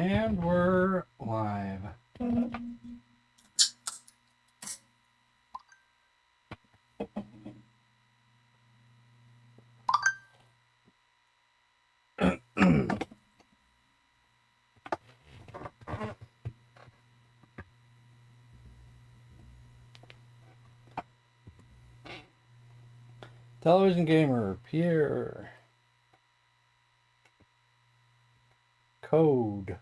And we're live. Television gamer, Pierre. Code.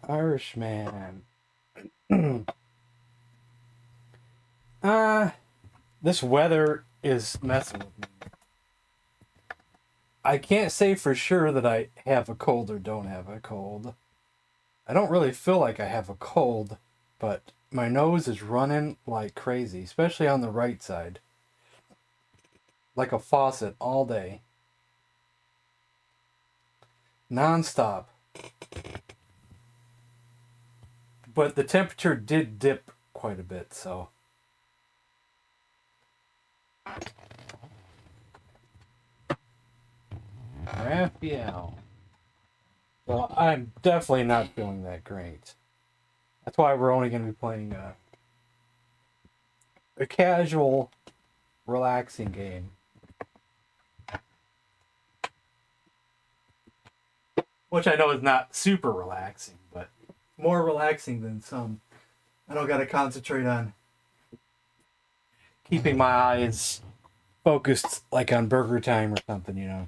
Irishman. This weather is messing with me. I can't say for sure that I have a cold or don't have a cold. I don't really feel like I have a cold, but my nose is running like crazy, especially on the right side. Like a faucet all day. Non-stop. But the temperature did dip quite a bit, so. Raphael. Well, I'm definitely not feeling that great. That's why we're only going to be playing a casual, relaxing game. Which I know is not super relaxing, but more relaxing than some. I don't got to concentrate on keeping my eyes focused like on Burger Time or something, you know.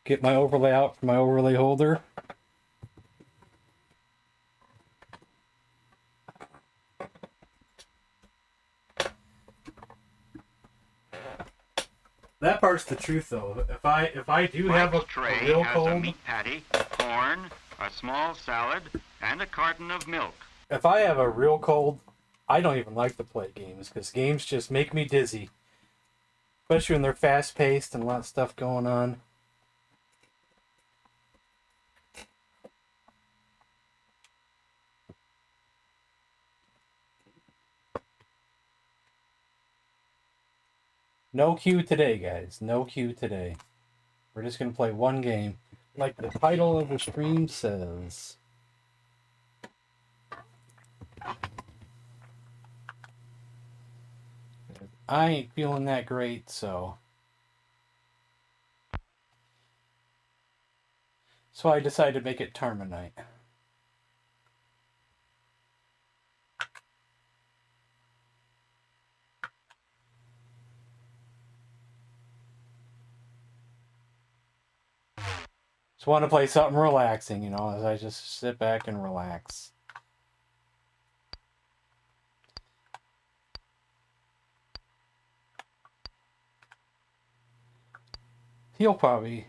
Get my overlay out from my overlay holder. That part's the truth, though. If I do have a real cold, a meat patty, corn, a small salad, and a carton of milk. If I have a real cold, I don't even like to play games because games just make me dizzy, especially when they're fast-paced and a lot of stuff going on. No queue today, guys. No queue today. We're just going to play one game, like the title of the stream says. I ain't feeling that great, so I decided to make it Tarmin night. Just want to play something relaxing, you know, as I just sit back and relax. He'll probably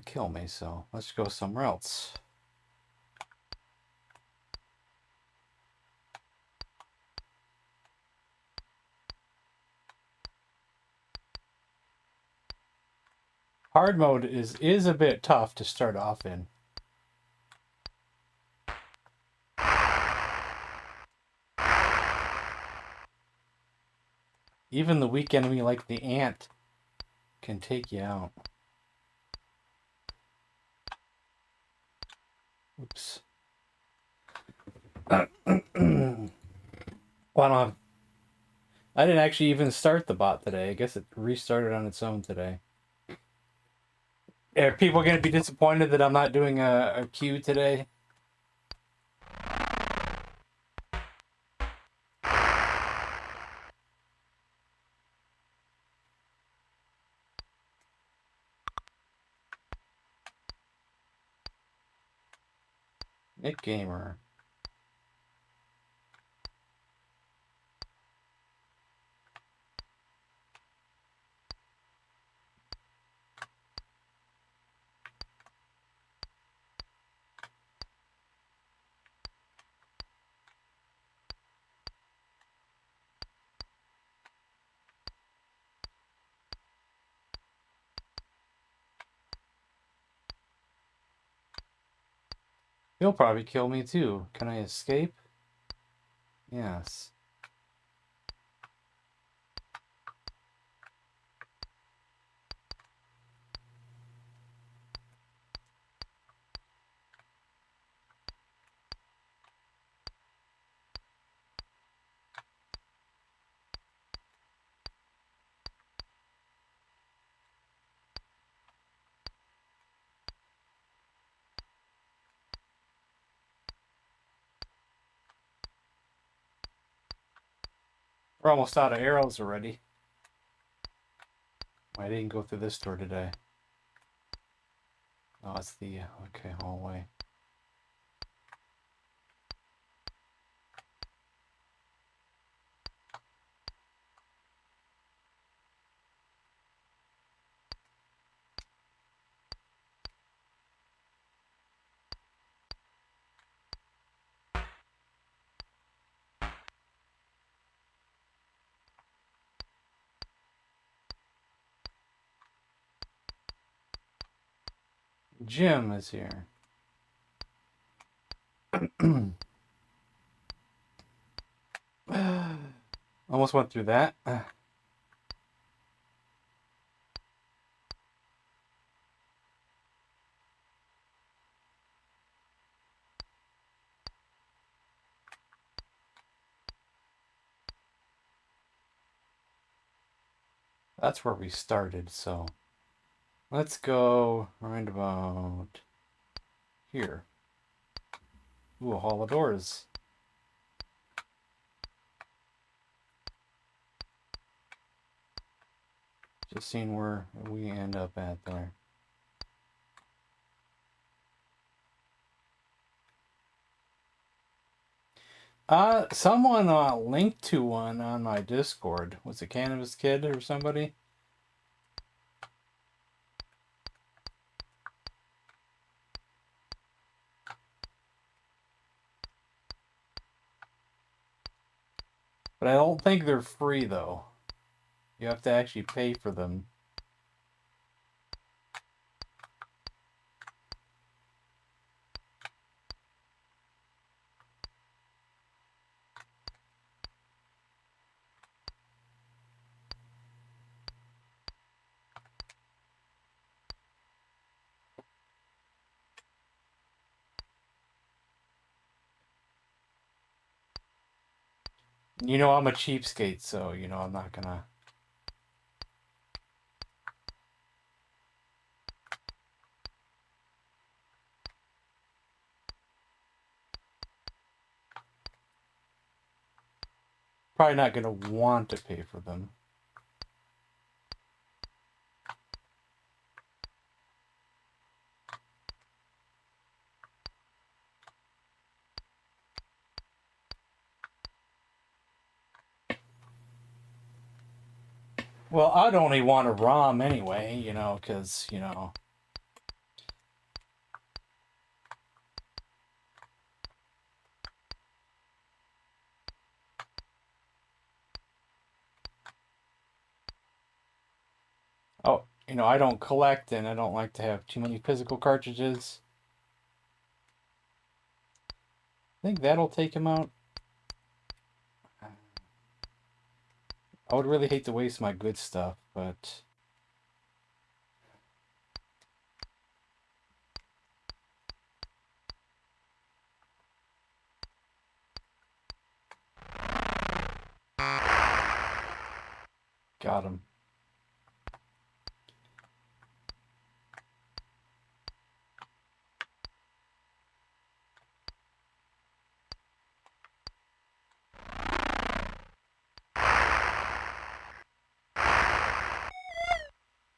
kill me, so let's go somewhere else. Hard mode is a bit tough to start off in. Even the weak enemy like the ant can take you out. Oops. Well, I didn't actually even start the bot today. I guess it restarted on its own today. Are people going to be disappointed that I'm not doing a queue today? Nick Gamer. He'll probably kill me too. Can I escape? Yes. We're almost out of arrows already. I didn't go through this door today. Oh, it's the, okay, hallway. Jim is here. Almost went through that. That's where we started, so let's go right about here. Ooh, a hall of doors. Just seeing where we end up at there. Someone linked to one on my Discord. Was it Cannabis Kid or somebody? But I don't think they're free though. You have to actually pay for them. You know, I'm a cheapskate, so, you know, I'm not gonna... Probably not gonna want to pay for them. Well, I'd only want a ROM anyway, you know, because, you know... Oh, you know, I don't collect and I don't like to have too many physical cartridges. I think that'll take him out. I would really hate to waste my good stuff, but... Got him.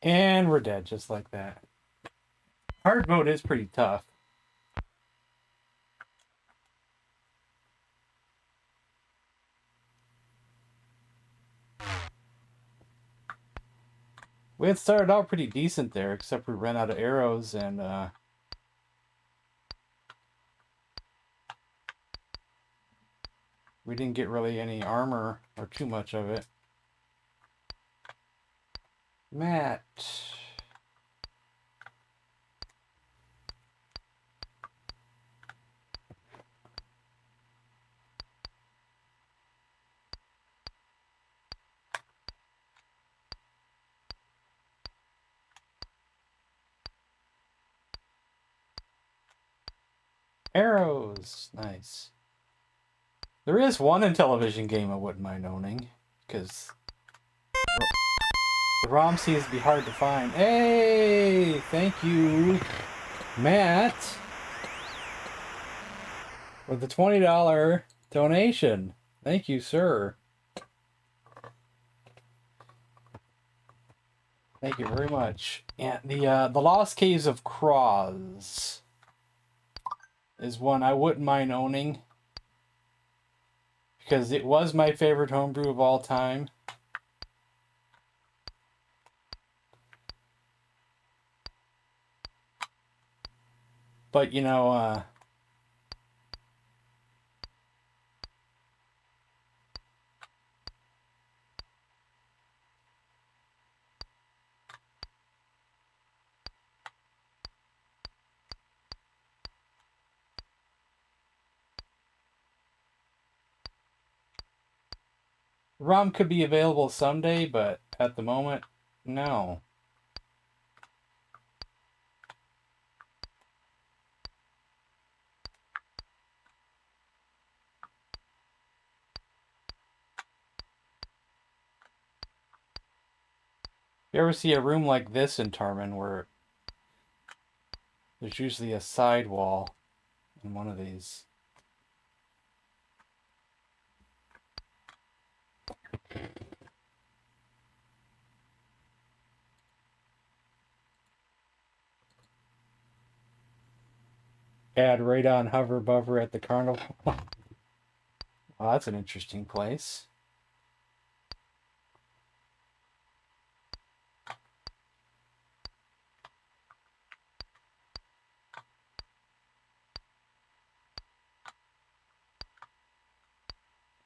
And we're dead, just like that. Hard mode is pretty tough. We had started out pretty decent there, except we ran out of arrows and we didn't get really any armor or too much of it. Matt. Arrows. Nice. There is one Intellivision game I wouldn't mind owning, because the ROM seems to be hard to find. Hey! Thank you, Matt, for the $20 donation. Thank you, sir. Thank you very much. And the Lost Caves of Croz is one I wouldn't mind owning, because it was my favorite homebrew of all time. But, you know, ROM could be available someday, but at the moment, no. You ever see a room like this in Tarmin where there's usually a side wall in one of these? Add radon hover buffer at the carnival. Well, that's an interesting place.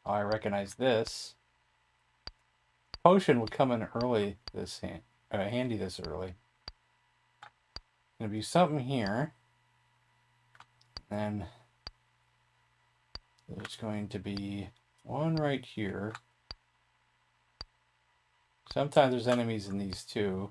Oh, I recognize this. Potion would come in early this handy this early. Gonna be something here. And there's going to be one right here. Sometimes there's enemies in these too.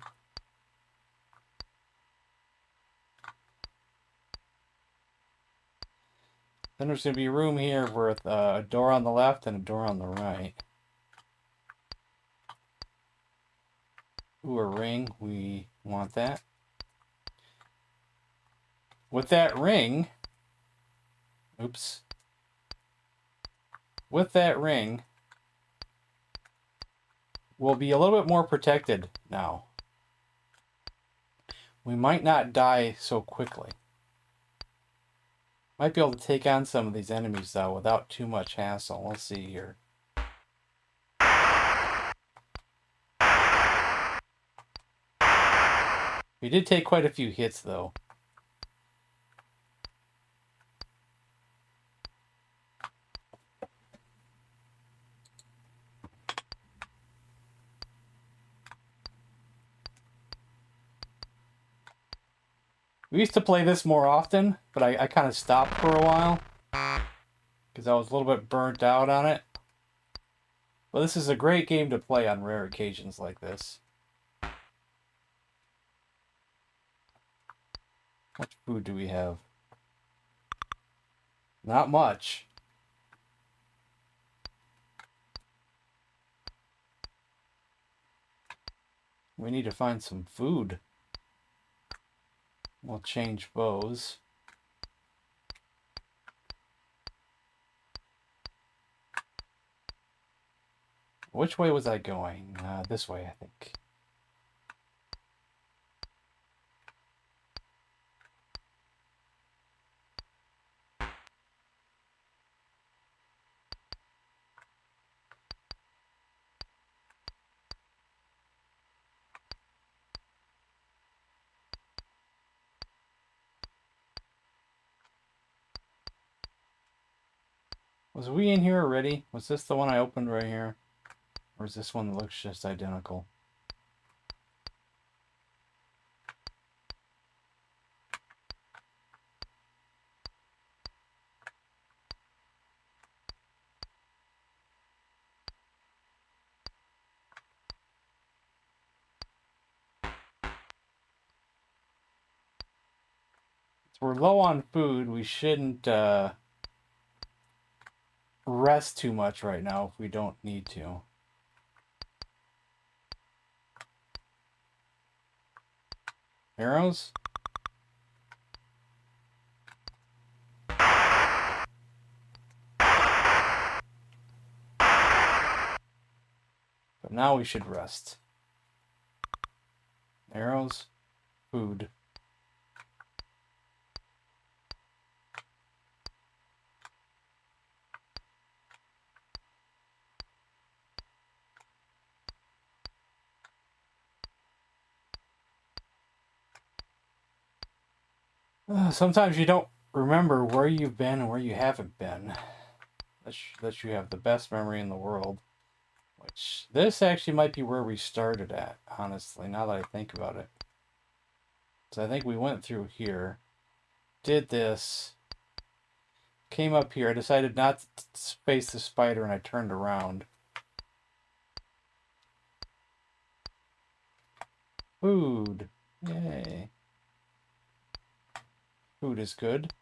Then there's going to be room here with a door on the left and a door on the right. Ooh, a ring. We want that. With that ring... Oops. With that ring, we'll be a little bit more protected now. We might not die so quickly. Might be able to take on some of these enemies, though, without too much hassle. We'll see here. We did take quite a few hits, though. We used to play this more often, but I kind of stopped for a while because I was a little bit burnt out on it. But this is a great game to play on rare occasions like this. How much food do we have? Not much. We need to find some food. We'll change bows. Which way was I going? This way, I think. Was we in here already? Was this the one I opened right here? Or is this one that looks just identical? So we're low on food. We shouldn't rest too much right now if we don't need to. Arrows? But now we should rest. Arrows, food. Sometimes you don't remember where you've been and where you haven't been. That you have the best memory in the world. Which, this actually might be where we started at, honestly, now that I think about it. So I think we went through here, did this, came up here, I decided not to face the spider and I turned around. Food. Yay. Food is good.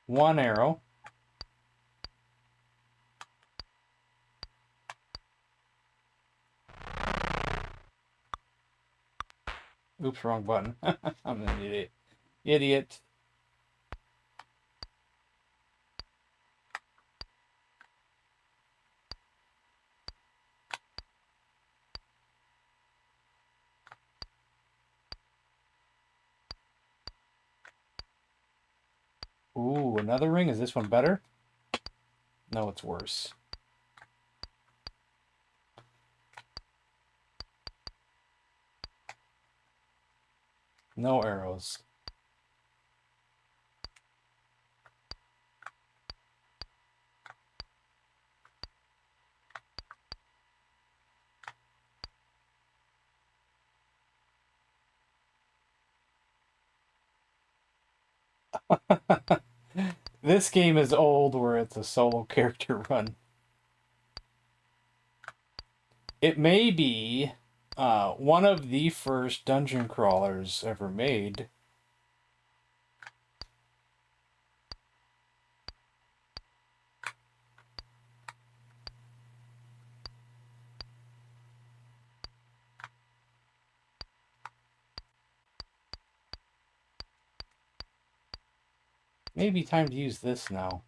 One arrow. Oops, wrong button. I'm an idiot. Idiot. Ooh, another ring. Is this one better? No, it's worse. No arrows. This game is old where it's a solo character run. It may be one of the first dungeon crawlers ever made. Maybe time to use this now.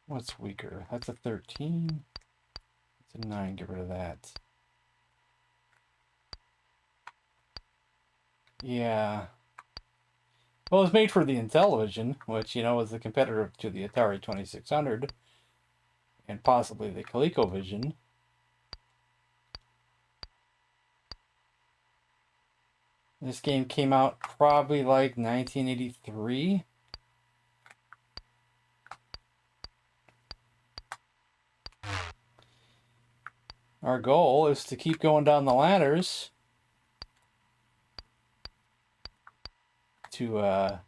What's weaker? That's a 13. It's a 9. Get rid of that. Yeah. Well, it was made for the Intellivision, which, you know, is the competitor to the Atari 2600 and possibly the ColecoVision. This game came out probably like 1983. Our goal is to keep going down the ladders to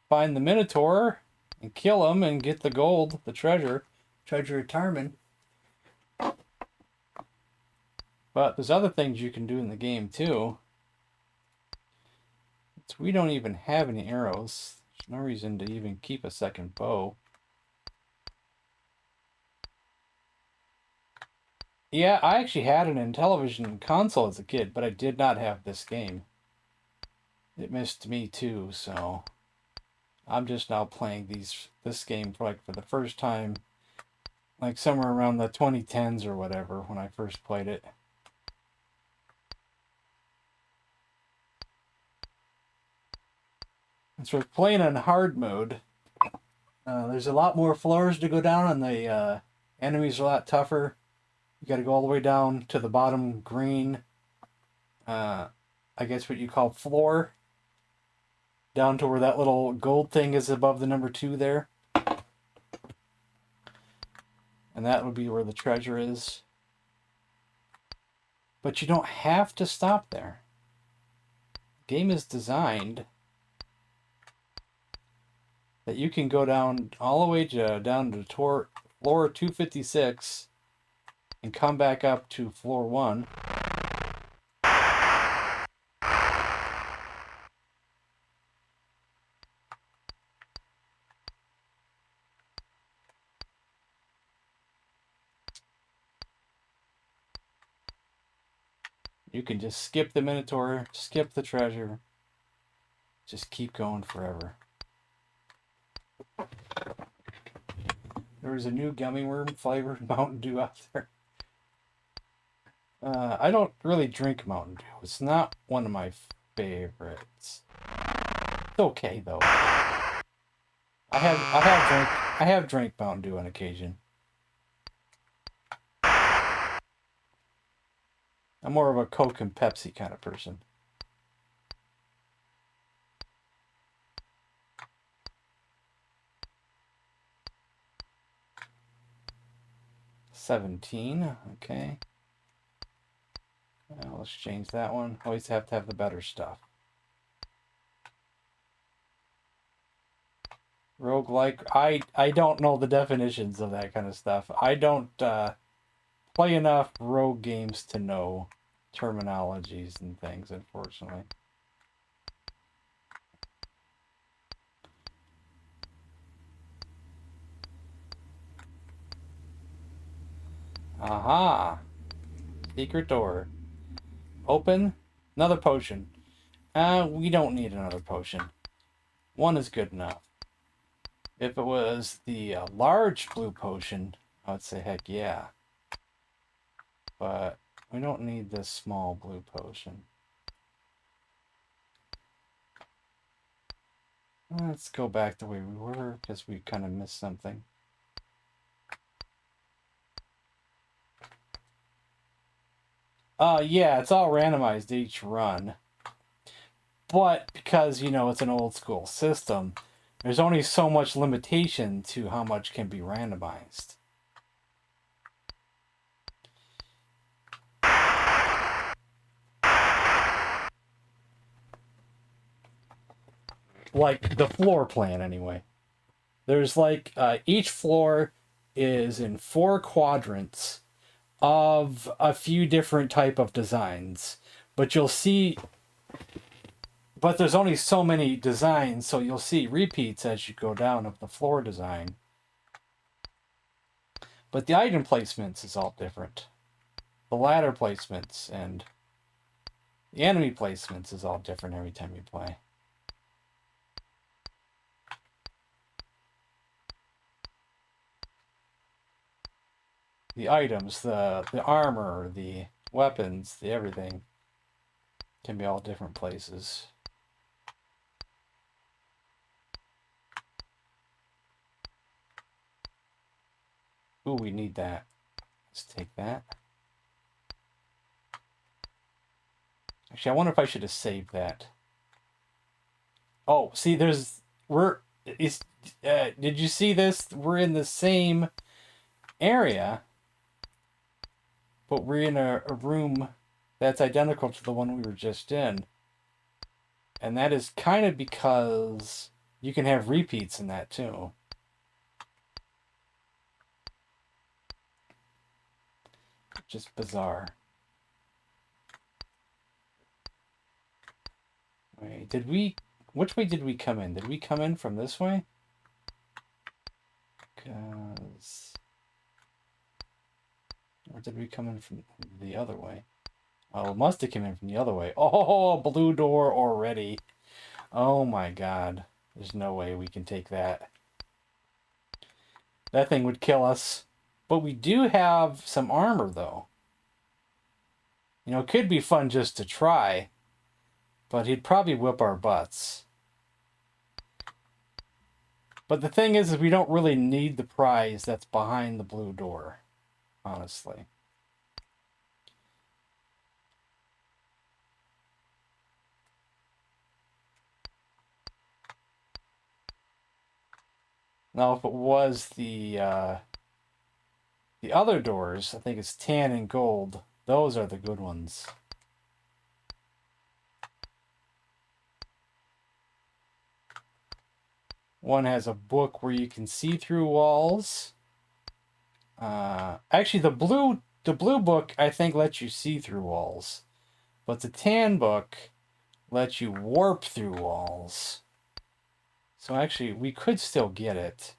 find the Minotaur and kill him and get the gold, the treasure of Tarmin. But there's other things you can do in the game too. We don't even have any arrows. There's no reason to even keep a second bow. Yeah, I actually had an Intellivision console as a kid, but I did not have this game. It missed me too, so I'm just now playing this game for the first time, like somewhere around the 2010s or whatever when I first played it. And so we're playing on hard mode. There's a lot more floors to go down, and the enemies are a lot tougher. You got to go all the way down to the bottom green I guess what you call floor, down to where that little gold thing is above the number 2 there. And that would be where the treasure is. But you don't have to stop there. The game is designed that you can go down all the way down to floor 256 and come back up to floor 1. You can just skip the Minotaur, skip the treasure, just keep going forever. There's a new gummy worm flavored Mountain Dew out there. I don't really drink Mountain Dew. It's not one of my favorites. It's okay though. I have drank Mountain Dew on occasion. I'm more of a Coke and Pepsi kind of person. $17, okay. Well, let's change that one. Always have to have the better stuff. Roguelike. I don't know the definitions of that kind of stuff. I don't play enough rogue games to know terminologies and things, unfortunately. Aha! Secret door. Open. Another potion. We don't need another potion. One is good enough. If it was the large blue potion, I would say heck yeah. But we don't need this small blue potion. Let's go back the way we were, because we kind of missed something. Yeah, it's all randomized each run. But because, you know, it's an old school system, there's only so much limitation to how much can be randomized. Like the floor plan, anyway. There's like, each floor is in 4 quadrants of a few different type of designs. But you'll see... But there's only so many designs, so you'll see repeats as you go down of the floor design. But the item placements is all different. The ladder placements and the enemy placements is all different every time you play. The items, the armor, the weapons, the everything can be all different places. Ooh, we need that. Let's take that. Actually, I wonder if I should have saved that. Oh, see, did you see this? We're in the same area, but we're in a room that's identical to the one we were just in. And that is kind of because you can have repeats in that too. Just bizarre. Wait, which way did we come in? Did we come in from this way? Or did we come in from the other way? Oh, it must have come in from the other way. Oh, blue door already. Oh my god. There's no way we can take that. That thing would kill us. But we do have some armor, though. You know, it could be fun just to try. But he'd probably whip our butts. But the thing is we don't really need the prize that's behind the blue door. Honestly. Now, if it was the other doors, I think it's tan and gold. Those are the good ones. One has a book where you can see through walls. Actually, the blue book I think lets you see through walls, but the tan book lets you warp through walls. So actually, we could still get it.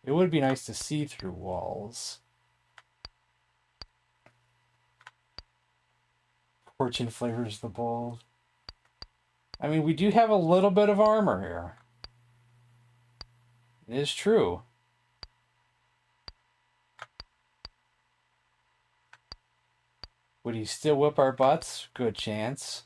It would be nice to see through walls. Fortune flavors the bold. I mean, we do have a little bit of armor here. It is true. Would he still whip our butts? Good chance.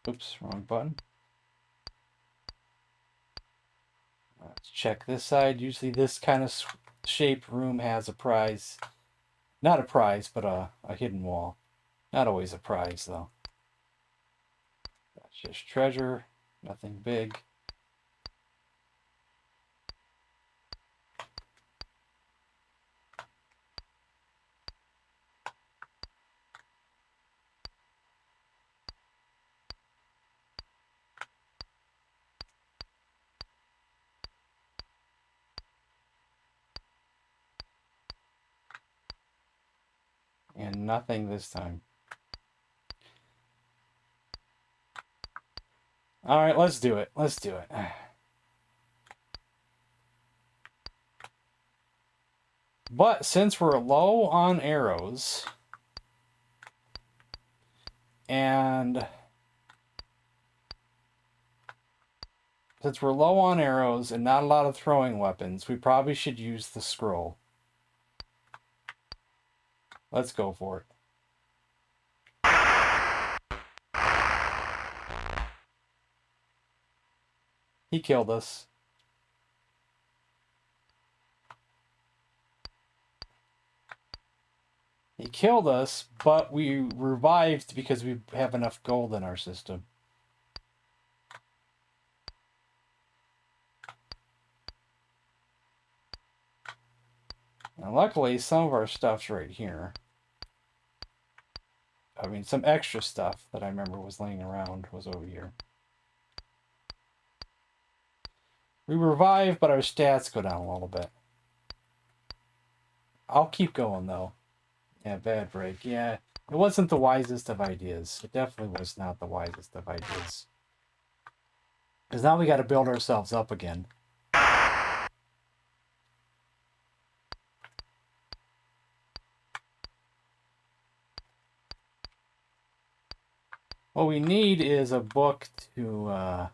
Oops, wrong button. Let's check this side. Usually this kind of shaped room has a prize. Not a prize, but a hidden wall. Not always a prize, though. That's just treasure. Nothing big. And nothing this time. All right, let's do it. Let's do it. But since we're low on arrows, and not a lot of throwing weapons, we probably should use the scroll. Let's go for it. He killed us. He killed us, but we revived because we have enough gold in our system. And luckily, some of our stuff's right here. I mean, some extra stuff that I remember was laying around was over here. We revive, but our stats go down a little bit. I'll keep going, though. Yeah, bad break. Yeah, it wasn't the wisest of ideas. It definitely was not the wisest of ideas. Because now we got to build ourselves up again. What we need is a book for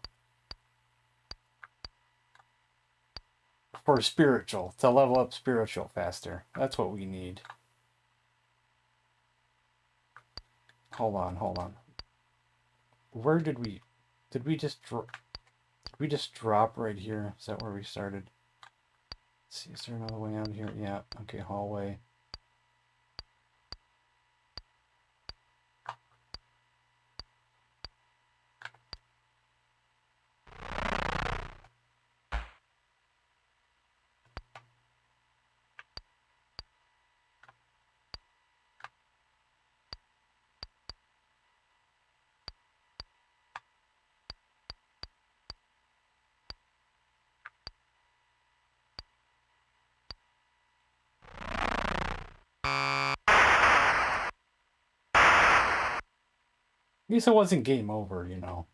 spiritual, to level up spiritual faster. That's what we need. Hold on. Where did we just drop right here? Is that where we started? Let's see, is there another way out here? Yeah, okay, hallway. At least it wasn't game over, you know.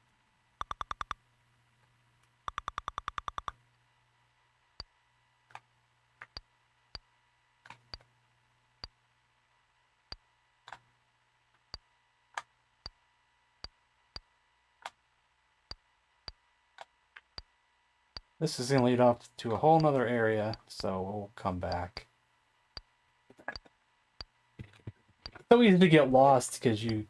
This is going to lead off to a whole nother area, so we'll come back. It's so easy to get lost because you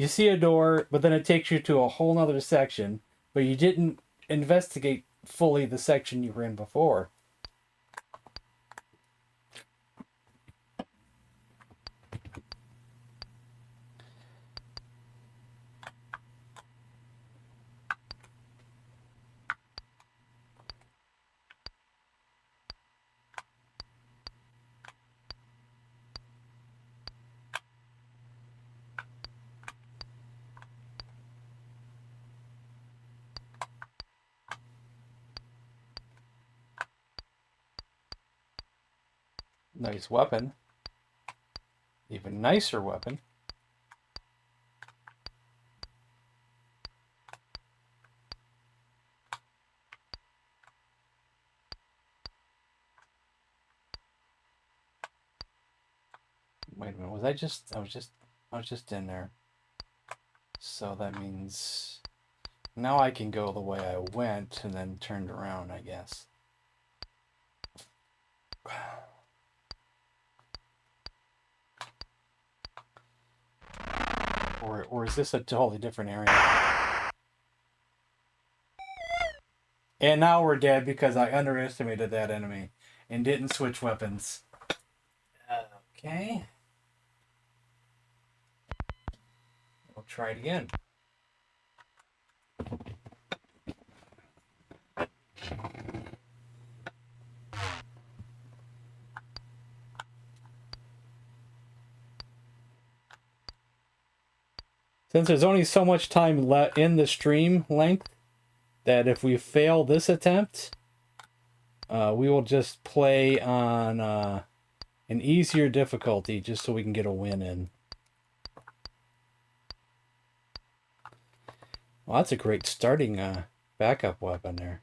see a door, but then it takes you to a whole nother section, but you didn't investigate fully the section you were in before. Nice weapon. Even nicer weapon. Wait a minute, was I was just in there. So that means now I can go the way I went and then turned around, I guess. Or is this a totally different area? And now we're dead because I underestimated that enemy and didn't switch weapons. Okay. We'll try it again. Since there's only so much time left in the stream length, that if we fail this attempt, we will just play on an easier difficulty just so we can get a win in. Well, that's a great starting backup weapon there.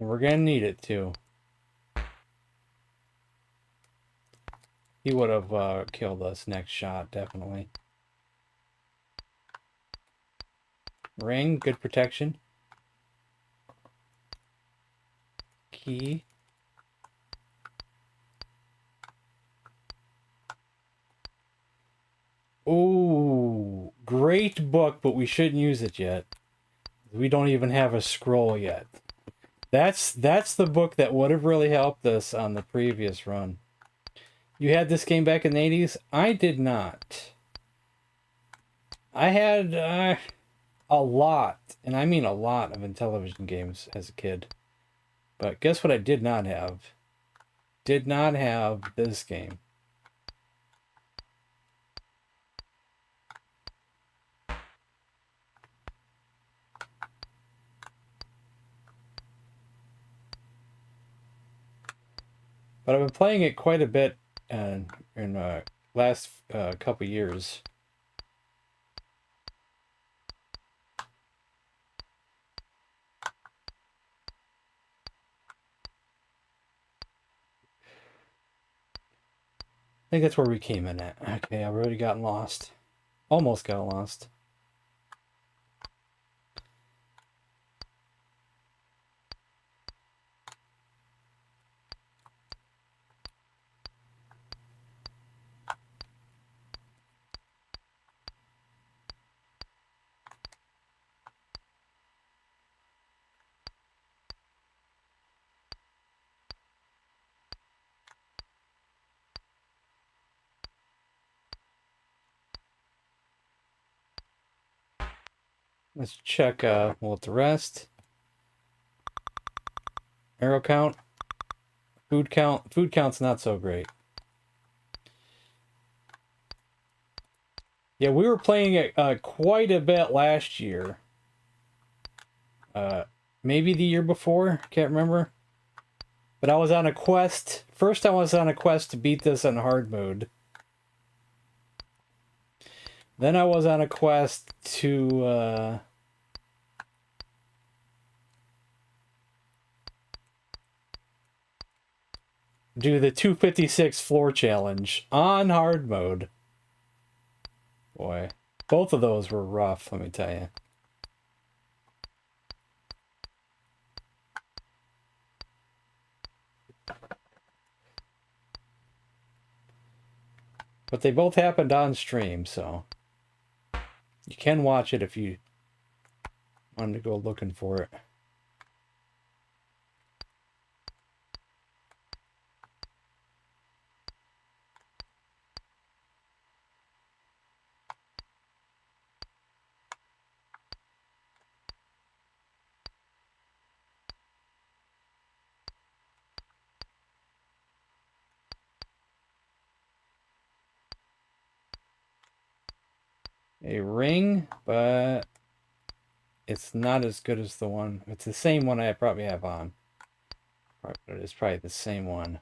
We're gonna need it too. He would have killed us next shot, definitely. Ring, good protection. Key. Ooh, great book, but we shouldn't use it yet. We don't even have a scroll yet. That's the book that would have really helped us on the previous run. You had this game back in the 80s? I did not. I had a lot, and I mean a lot, of Intellivision games as a kid. But guess what I did not have? Did not have this game. But I've been playing it quite a bit in last couple years. I think that's where we came in at. Okay, I've already gotten lost. Almost got lost. Let's check with the rest. Arrow count. Food count. Food count's not so great. Yeah, we were playing it quite a bit last year. Maybe the year before. Can't remember. But I was on a quest. First I was on a quest to beat this on hard mode. Then I was on a quest to do the 256 floor challenge on hard mode. Boy, both of those were rough, let me tell you. But they both happened on stream, so you can watch it if you wanted to go looking for it. A ring, but it's not as good as the one. It's the same one I probably have on. It's probably the same one.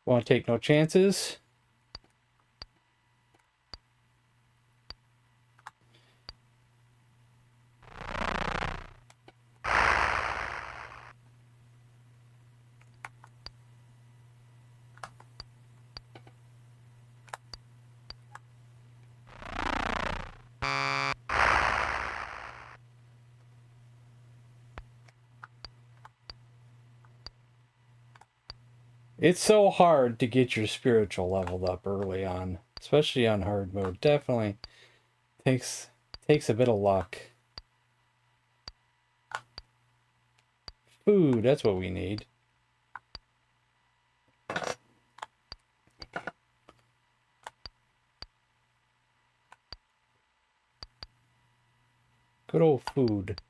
Won't take no chances. It's so hard to get your spiritual leveled up early on, especially on hard mode. Definitely takes a bit of luck. Food, that's what we need. Good old food.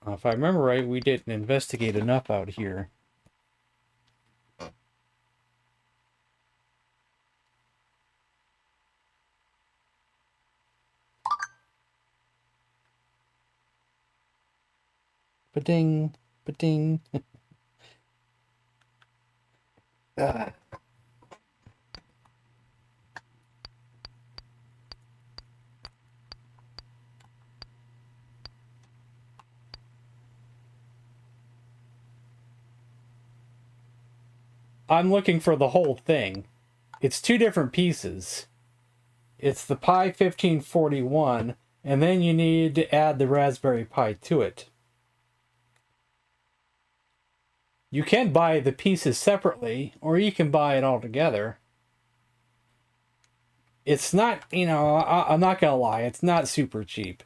If I remember right, we didn't investigate enough out here. Ba-ding, ba-ding. I'm looking for the whole thing. It's two different pieces. It's the Pi 1541, and then you need to add the Raspberry Pi to it. You can buy the pieces separately, or you can buy it all together. It's not, I'm not going to lie, it's not super cheap.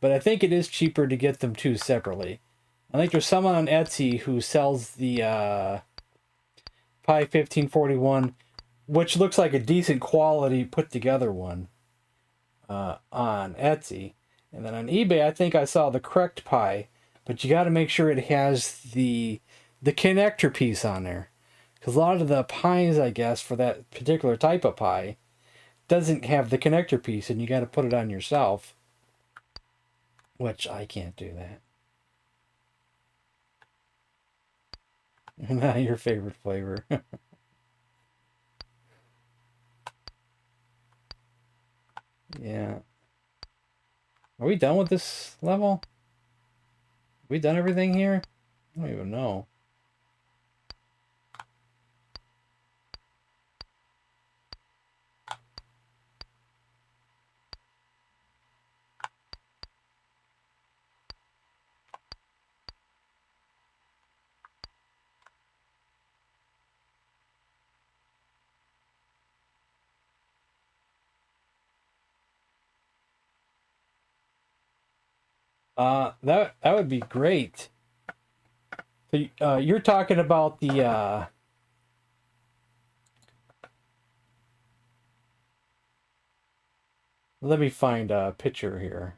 But I think it is cheaper to get them two separately. I think there's someone on Etsy who sells the Pi 1541, which looks like a decent quality put together one on Etsy. And then on eBay, I think I saw the correct Pi, but you got to make sure it has the connector piece on there. Because a lot of the Pis, I guess, for that particular type of Pi, doesn't have the connector piece, and you got to put it on yourself. Which I can't do that. Not your favorite flavor. Yeah. Are we done with this level? Have we done everything here? I don't even know. That would be great. So, you're talking about the let me find a picture here.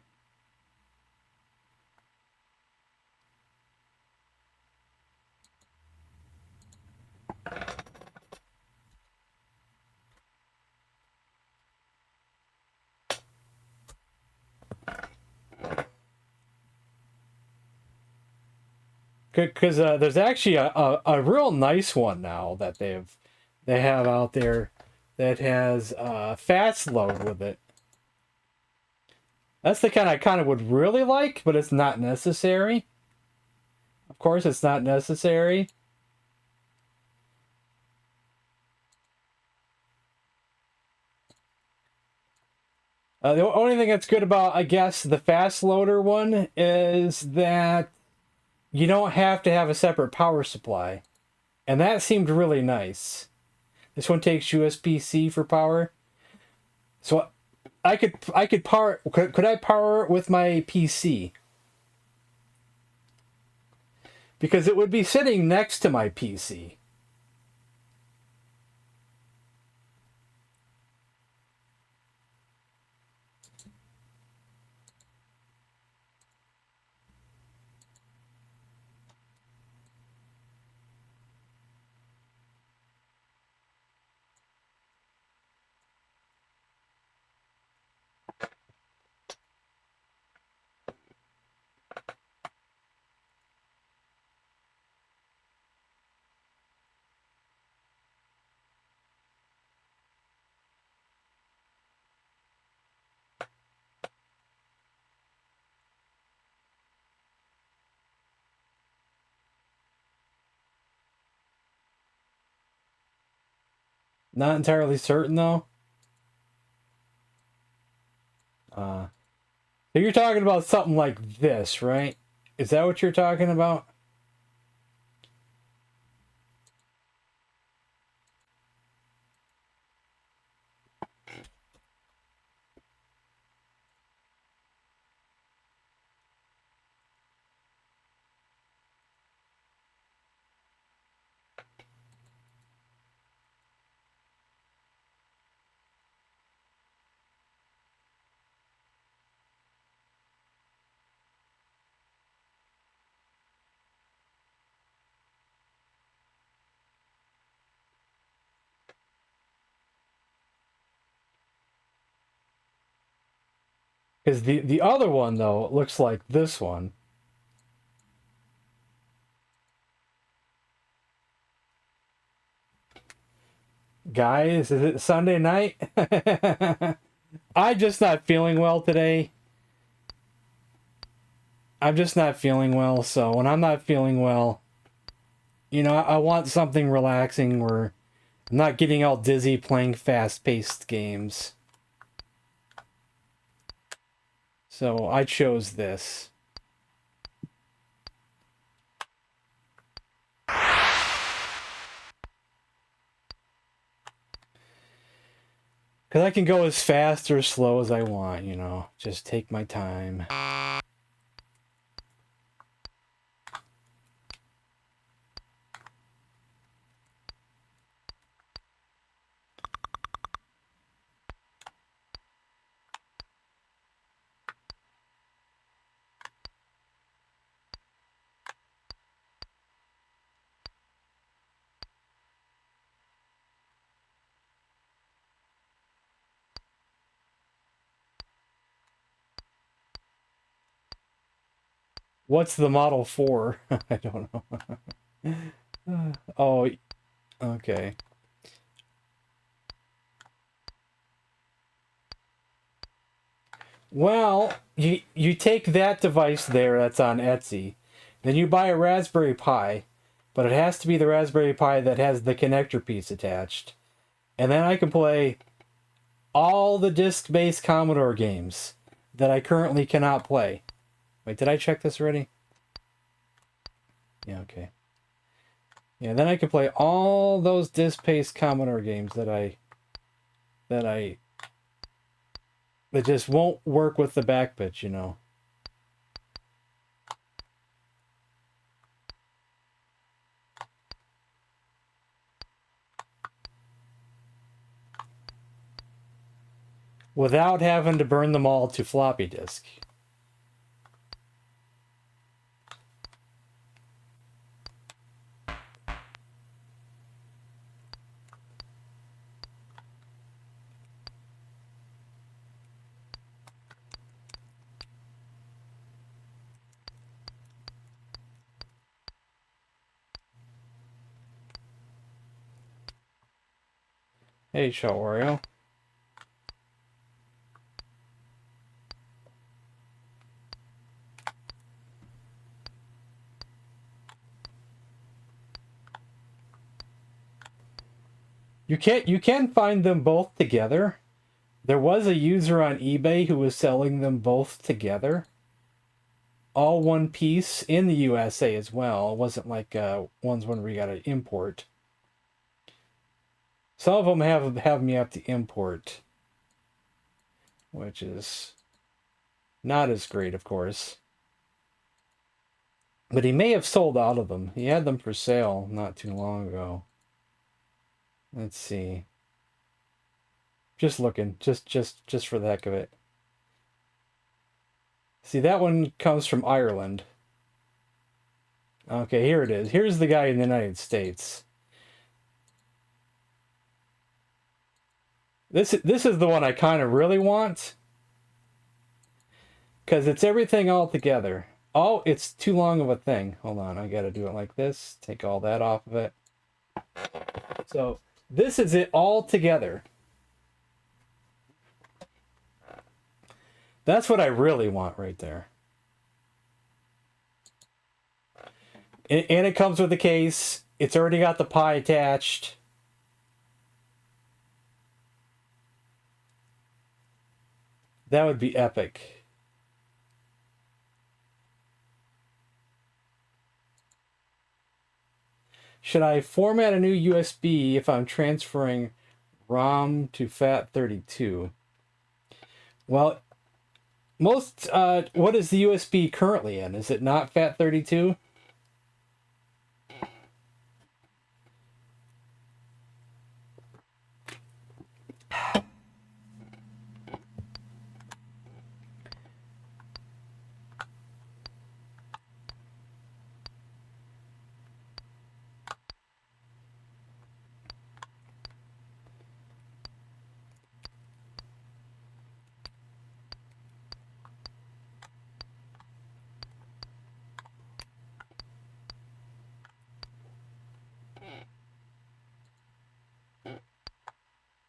Because there's actually a real nice one now that they have out there that has fast load with it. That's the kind I kind of would really like, but it's not necessary. Of course, it's not necessary. The only thing that's good about, I guess, the fast loader one is that you don't have to have a separate power supply. And that seemed really nice. This one takes USB-C for power. So I could power, could I power it with my PC? Because it would be sitting next to my PC. Not entirely certain though. So you're talking about something like this, right? Is that what you're talking about? Because the other one though looks like this one. Guys, is it Sunday night? I'm just not feeling well today. I'm just not feeling well, so when I'm not feeling well, you know, I want something relaxing where I'm not getting all dizzy playing fast-paced games. So I chose this. Because I can go as fast or slow as I want, you know. Just take my time. What's the model for? I don't know. Oh, okay. Well, you take that device there that's on Etsy, then you buy a Raspberry Pi, but it has to be the Raspberry Pi that has the connector piece attached. And then I can play all the disc-based Commodore games that I currently cannot play. Wait, did I check this already? Yeah, okay. Yeah, then I can play all those disc-based Commodore games that just won't work with the back pitch, you know. without having to burn them all to floppy disk. Hey, Shell Wario. You can find them both together. There was a user on eBay who was selling them both together. All one piece in the USA as well. It wasn't like ones when we got to import. Some of them have me have to import, which is not as great, of course. But he may have sold out of them. He had them for sale not too long ago. Let's see. Just looking, just for the heck of it. See, that one comes from Ireland. Okay, here it is. Here's the guy in the United States. This is the one I kind of really want, because it's everything all together. Oh, it's too long of a thing. Hold on, I gotta do it like this. Take all that off of it. So this is it all together. That's what I really want right there. And it comes with a case. It's already got the pie attached. That would be epic. Should I format a new USB if I'm transferring ROM to FAT32? Well, most, what is the USB currently in? Is it not FAT32?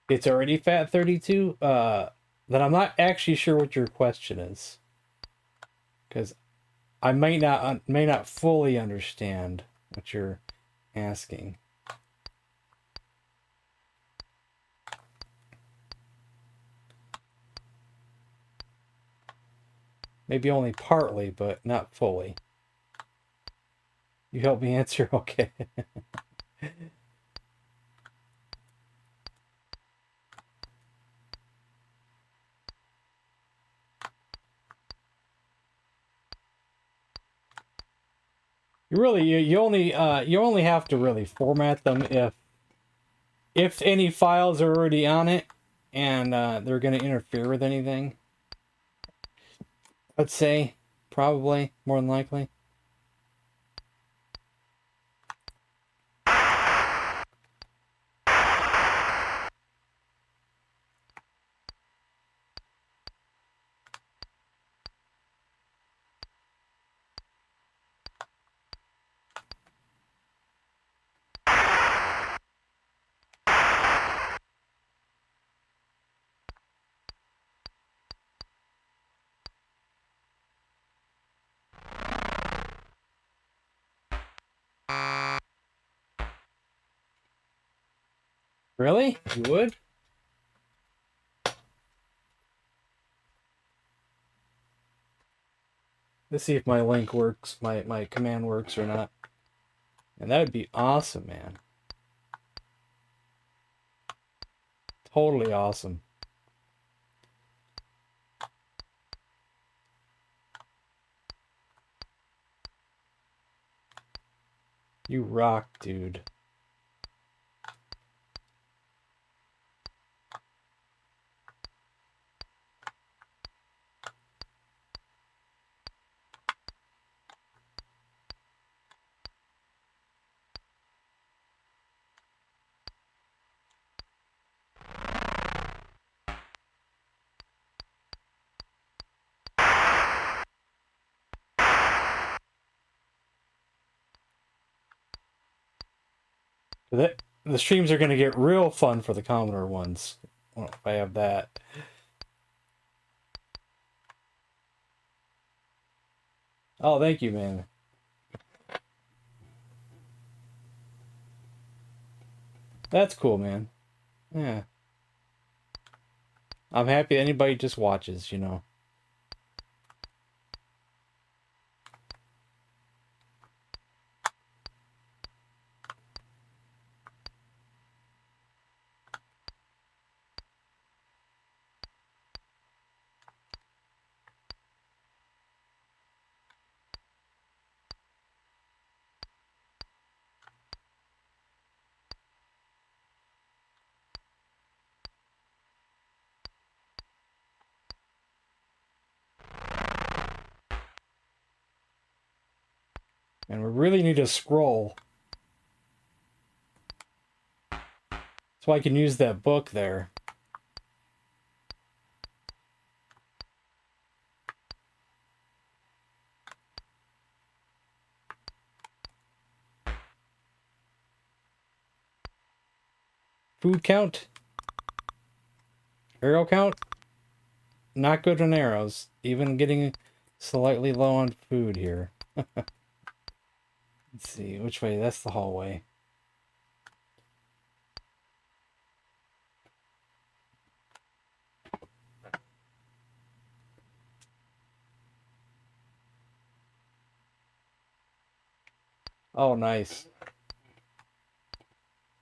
It's already FAT32? Then I'm not actually sure what your question is, because I may not fully understand what you're asking. Maybe only partly, but not fully. You help me answer? Okay. You only have to really format them if any files are already on it and they're going to interfere with anything. Let's say, probably, more than likely. Really? You would? Let's see if my link works, my command works or not. And that would be awesome, man. Totally awesome. You rock, dude. The streams are going to get real fun for the Commodore ones. Well, if I have that. Oh, thank you, man. That's cool, man. Yeah. I'm happy anybody just watches, you know. And we really need to scroll. So I can use that book there. Food count. Arrow count. Not good on arrows. Even getting slightly low on food here. Let's see, which way? That's the hallway. Oh, nice.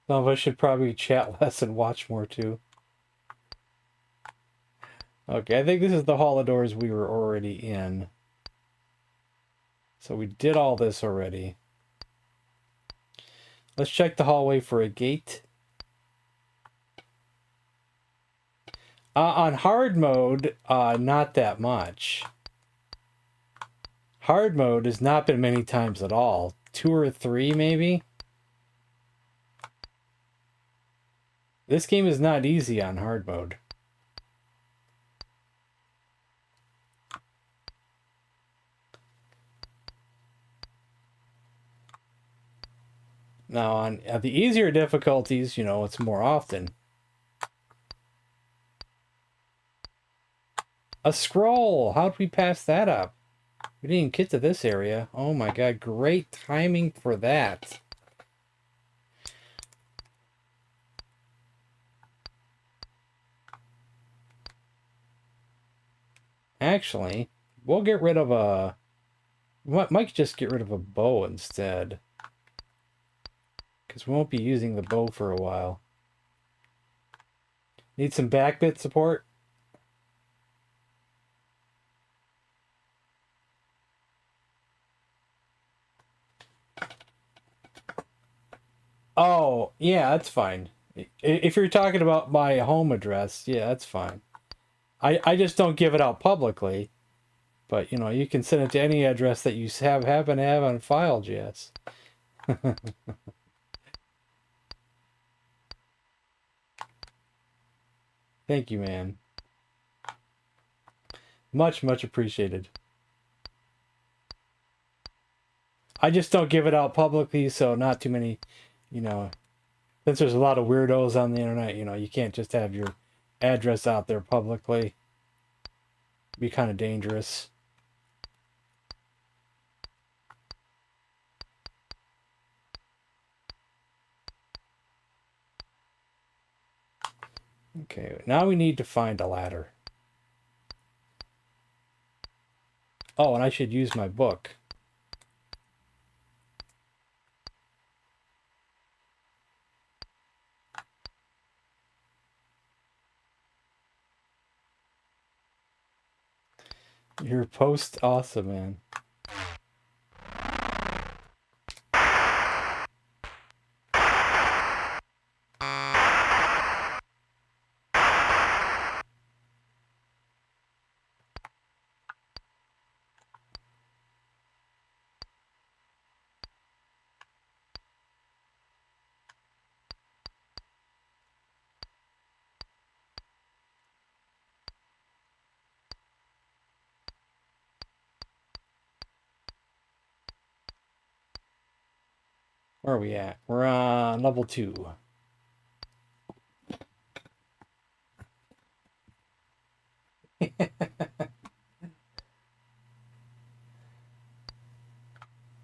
Some of us should probably chat less and watch more too. Okay, I think this is the hall of doors we were already in. So we did all this already. Let's check the hallway for a gate. On hard mode, not that much. Hard mode has not been many times at all. 2 or 3 maybe. This game is not easy on hard mode. Now on the easier difficulties, you know, it's more often. A scroll! How'd we pass that up? We didn't get to this area. Oh my god, great timing for that. Actually, we'll get rid of a... Might just get rid of a bow instead. Because we won't be using the bow for a while. Need some backbit support? Oh, yeah, that's fine. If you're talking about my home address, yeah, that's fine. I just don't give it out publicly. But, you know, you can send it to any address that you happen to have on file, Jess. Thank you, man. Much, much appreciated. I just don't give it out publicly, so not too many, you know, since there's a lot of weirdos on the internet, you know, you can't just have your address out there publicly. It'd be kind of dangerous. Okay, now we need to find a ladder. Oh, and I should use my book. Your post, awesome, man. Where are we at? We're on level 2.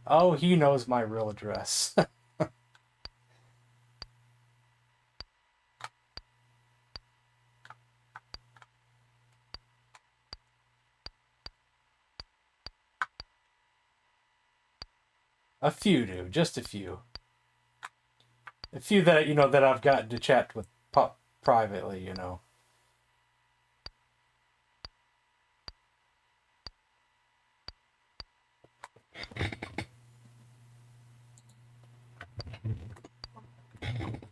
Oh, he knows my real address. A few do, just a few. A few that, you know, that I've gotten to chat with privately, you know.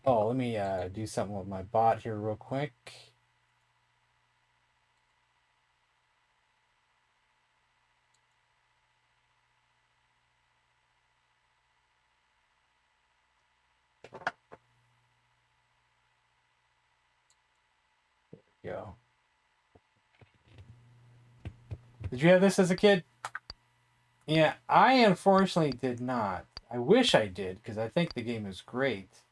Oh, let me do something with my bot here real quick. Go. Did you have this as a kid? Yeah, I unfortunately did not. I wish I did, because I think the game is great.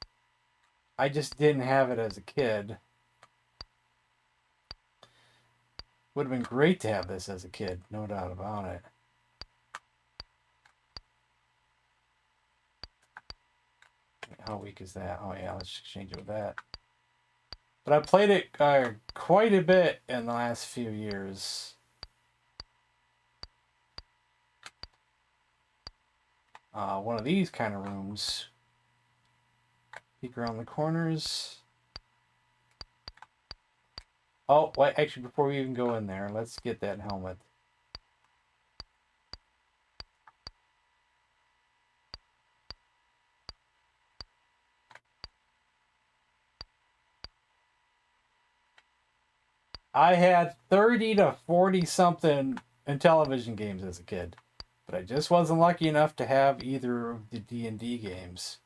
I just didn't have it as a kid. Would have been great to have this as a kid, no doubt about it. How weak is that? Oh yeah, let's exchange it with that. But I played it quite a bit in the last few years. One of these kind of rooms. Peek around the corners. Oh, wait, actually, before we even go in there, let's get that helmet. I had 30 to 40 something Intellivision games as a kid, but I just wasn't lucky enough to have either of the D&D games.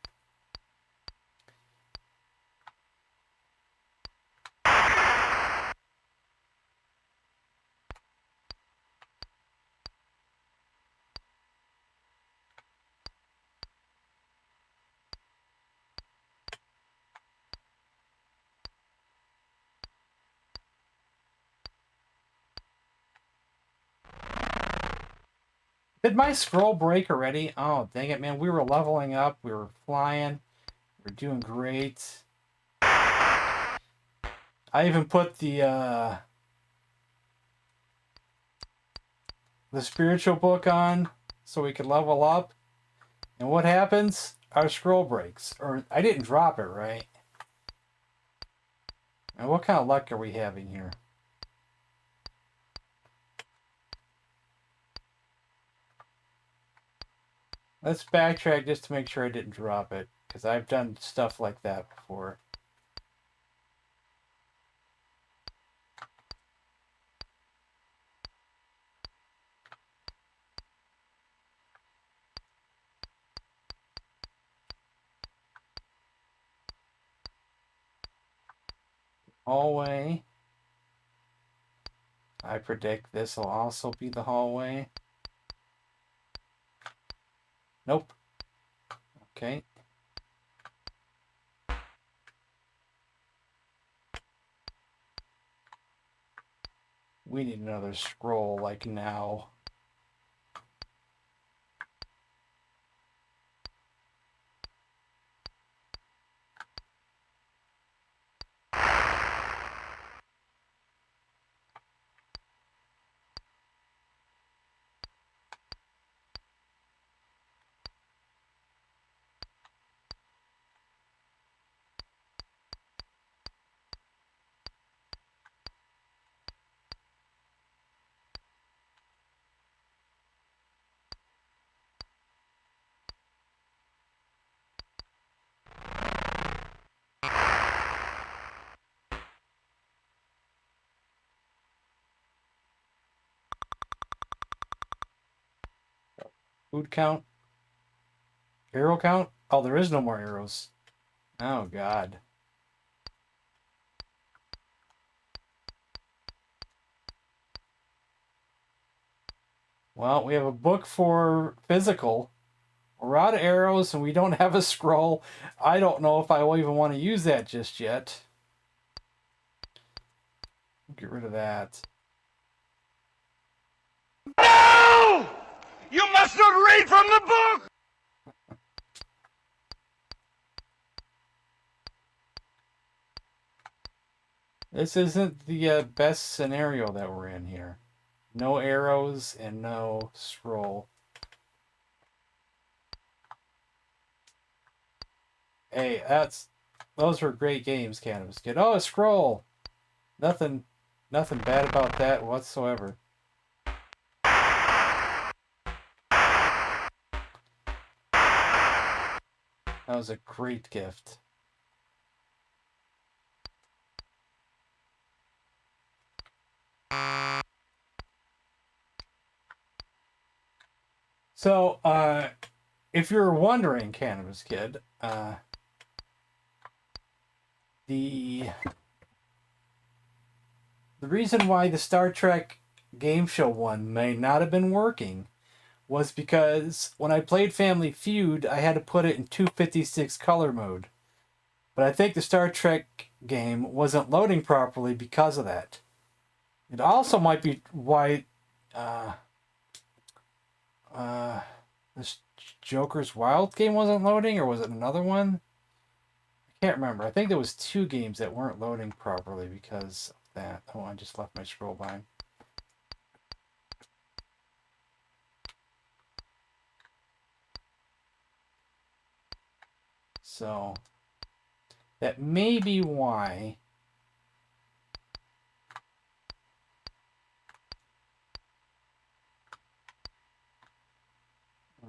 Did my scroll break already? Oh, dang it, man. We were leveling up. We were flying. We were doing great. I even put the spiritual book on so we could level up. And what happens? Our scroll breaks. Or I didn't drop it, right? And what kind of luck are we having here? Let's backtrack just to make sure I didn't drop it, because I've done stuff like that before. Hallway. I predict this will also be the hallway. Nope. Okay. We need another scroll, like now. Food count? Arrow count? Oh, there is no more arrows. Oh, God. Well, we have a book for physical, We're out of arrows and we don't have a scroll. I don't know if I will even want to use that just yet. Get rid of that. No! You must not read from the book! This isn't the best scenario that we're in here. No arrows and no scroll. Hey, those were great games, Cannabis Kid. Oh, a scroll. Nothing bad about that whatsoever. That was a great gift. So, if you're wondering, Cannabis Kid, the reason why the Star Trek game show one may not have been working was because when I played Family Feud, I had to put it in 256 color mode. But I think the Star Trek game wasn't loading properly because of that. It also might be why this Joker's Wild game wasn't loading, or was it another one? I can't remember. I think there was 2 games that weren't loading properly because of that. Oh, I just left my scroll behind. So that may be why.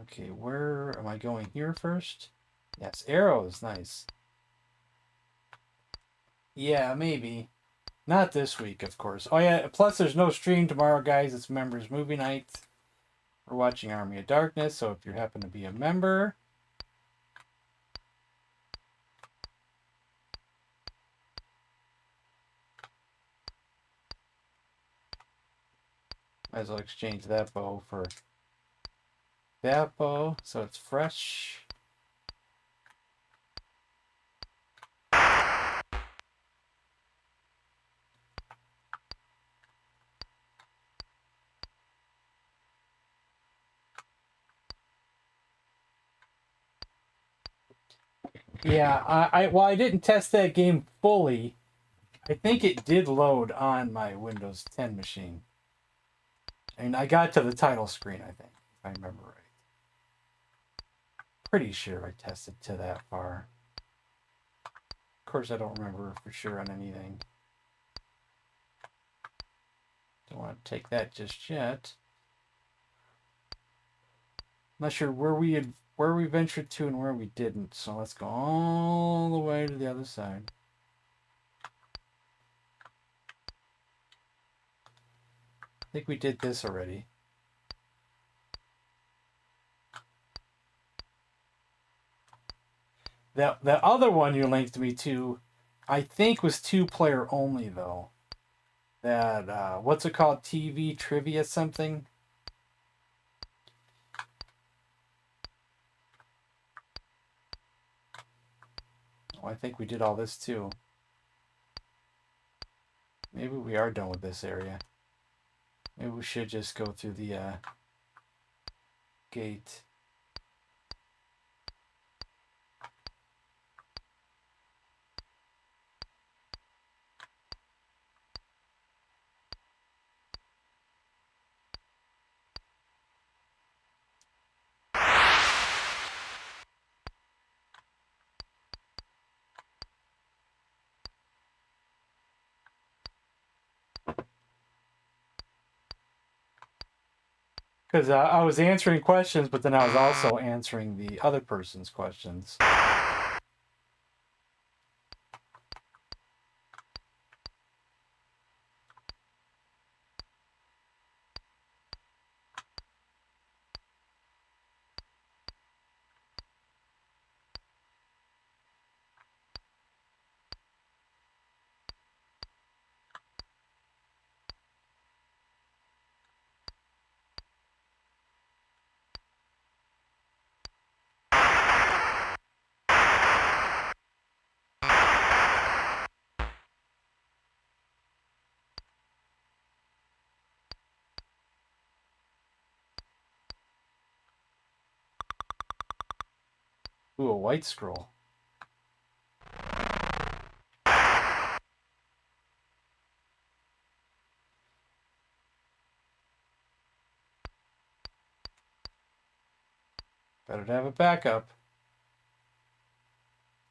Okay, where am I going here first? Yes, arrows, nice. Yeah, maybe. Not this week, of course. Oh yeah, plus there's no stream tomorrow, guys. It's members movie night. We're watching Army of Darkness, so if you happen to be a member, might as well exchange that bow for that bow, so it's fresh. Yeah, I didn't test that game fully. I think it did load on my Windows 10 machine. And I got to the title screen, I think, if I remember right. Pretty sure I tested to that far. Of course, I don't remember for sure on anything. Don't want to take that just yet. I'm not sure where we ventured to and where we didn't. So let's go all the way to the other side. I think we did this already. The other one you linked me to, I think was 2-player only though. That what's it called? TV trivia something. Oh, I think we did all this too. Maybe we are done with this area. Maybe we should just go through the gate. Because I was answering questions, but then I was also answering the other person's questions. Ooh, a white scroll. Better to have a backup.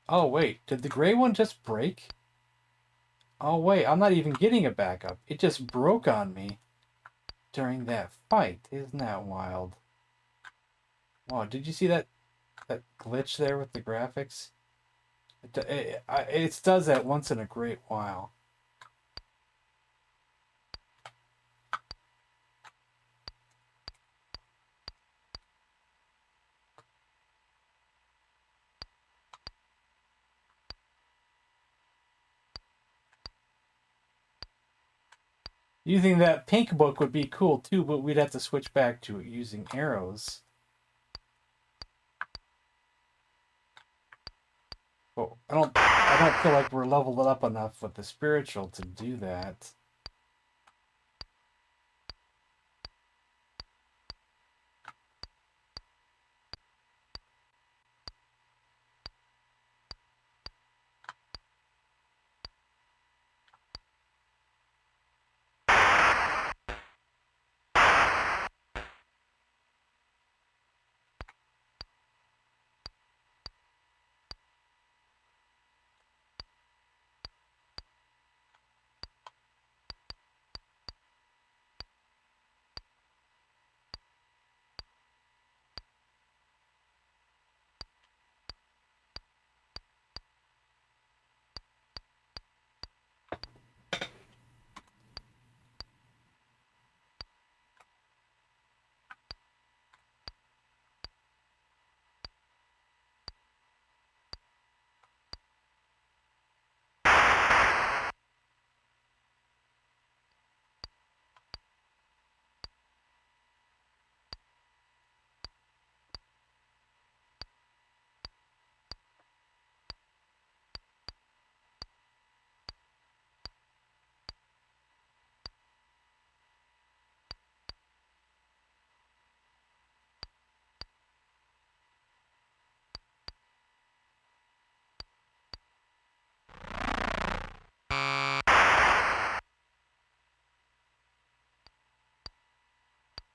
Oh, wait. Did the gray one just break? Oh, wait. I'm not even getting a backup. It just broke on me during that fight. Isn't that wild? Wow, did you see that glitch there with the graphics? It does that once in a great while. Using that pink book would be cool too, but we'd have to switch back to using arrows. But I don't feel like we're leveled up enough with the spiritual to do that.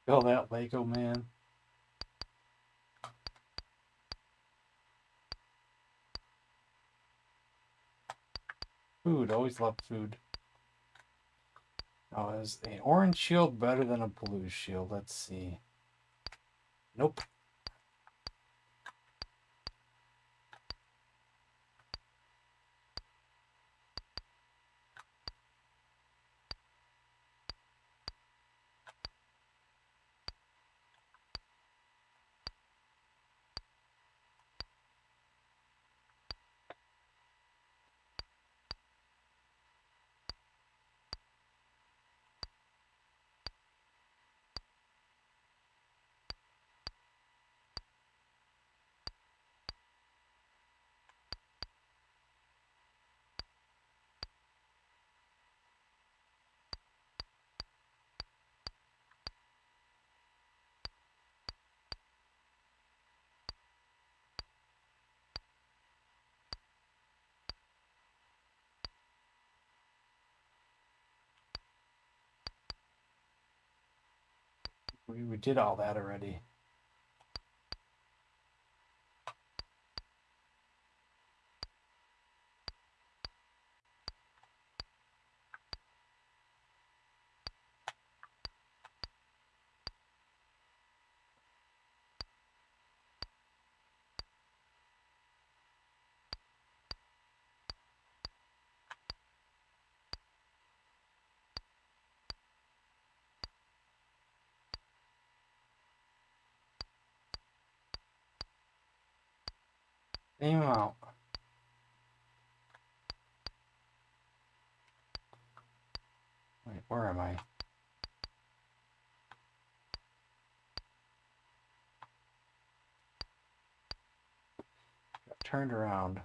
Feel that, Lego man. Food, always love food. Oh, is an orange shield better than a blue shield? Let's see. Nope. We did all that already. Same amount. Wait, where am I? Got turned around.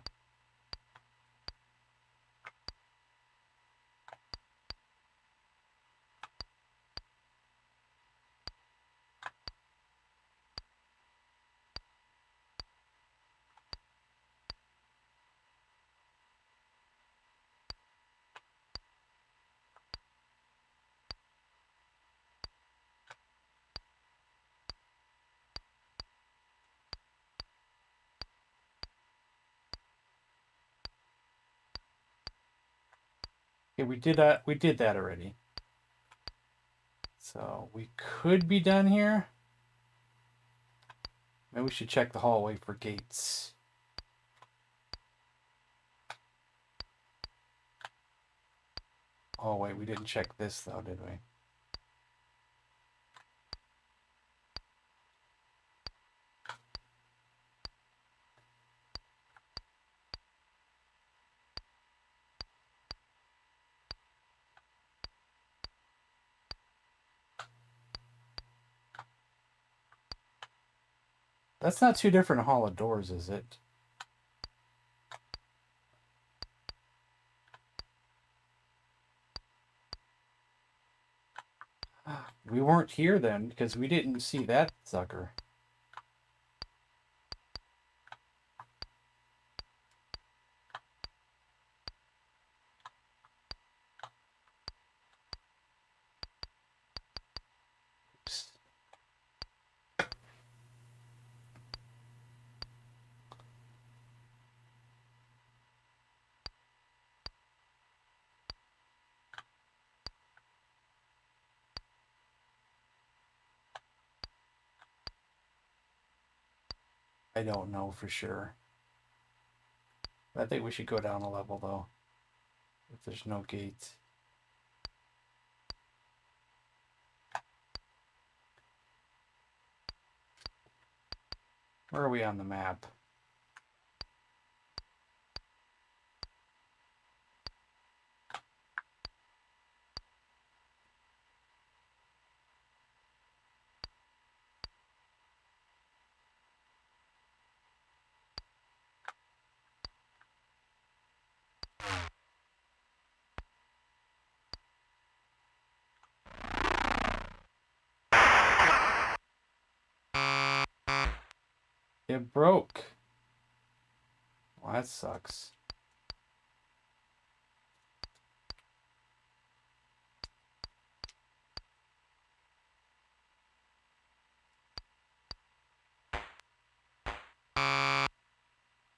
Okay, we did that already. So we could be done here. Maybe we should check the hallway for gates. Oh wait, we didn't check this though, did we? That's not two different hall of doors, is it? We weren't here then because we didn't see that sucker. Oops. I don't know for sure. I think we should go down a level though. If there's no gate. Where are we on the map? It broke. Well, that sucks.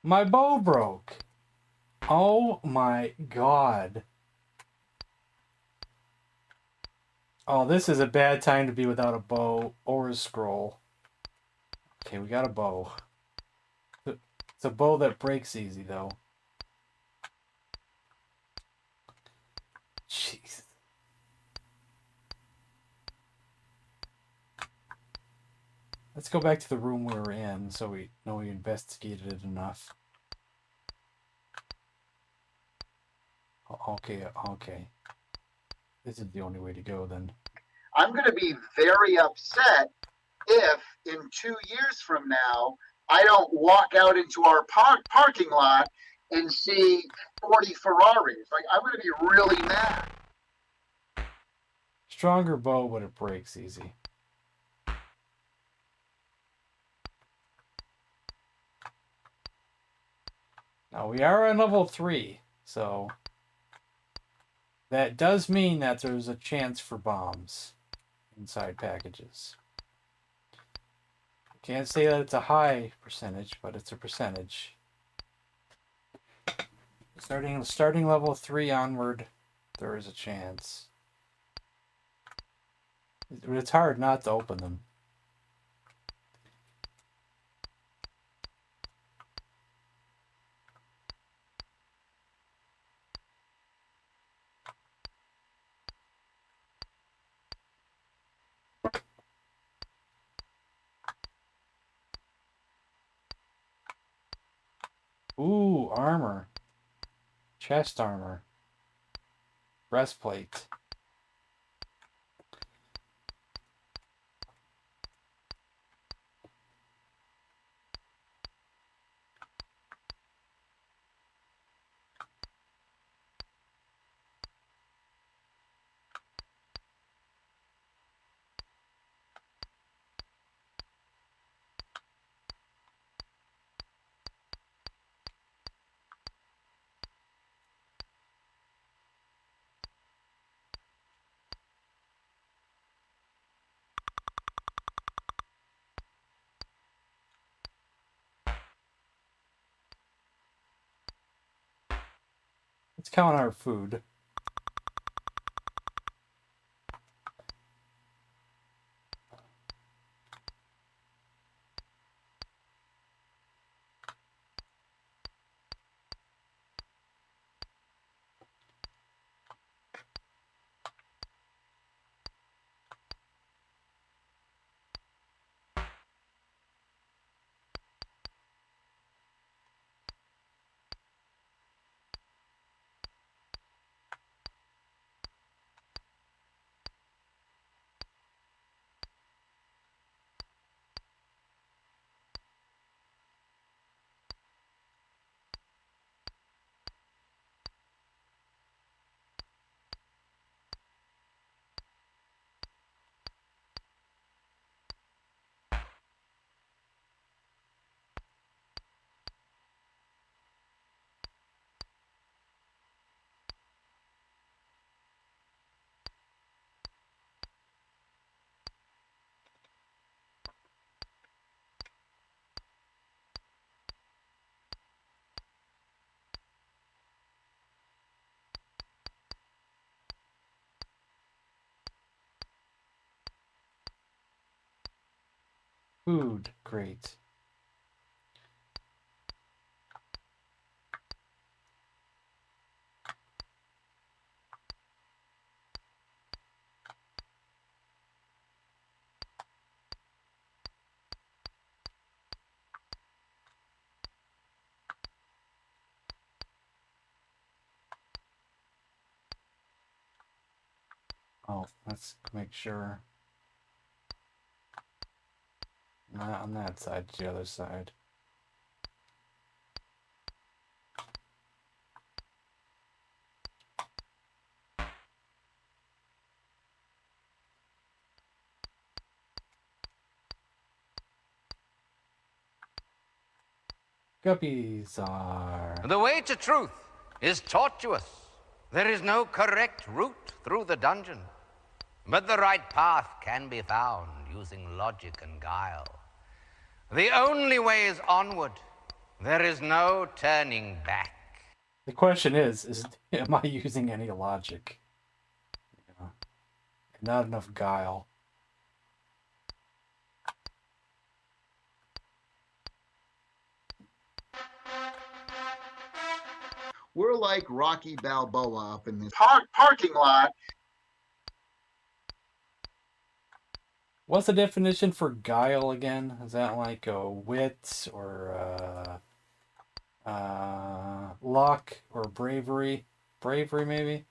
My bow broke. Oh my god. Oh, this is a bad time to be without a bow or a scroll. Okay, we got a bow. It's a bow that breaks easy, though. Jeez. Let's go back to the room we were in so we know we investigated it enough. Okay, okay. This is the only way to go then. I'm going to be very upset if in 2 years from now I don't walk out into our parking lot and see 40 Ferraris. Like, I'm going to be really mad. Stronger bow, but it breaks easy. Now we are on level 3, so that does mean that there's a chance for bombs inside packages. Can't say that it's a high percentage, but it's a percentage. Starting level 3 onward, there is a chance. It's hard not to open them. Ooh, armor. Chest armor. Breastplate. Let's count our food. Food, great. Oh, let's make sure. Not on that side, the other side. Guppies are... The way to truth is tortuous. There is no correct route through the dungeon. But the right path can be found using logic and guile. The only way is onward. There is no turning back. The question is am I using any logic? Yeah. Not enough guile. We're like Rocky Balboa up in this parking lot. What's the definition for guile again? Is that like a wit or luck or bravery? Bravery, maybe?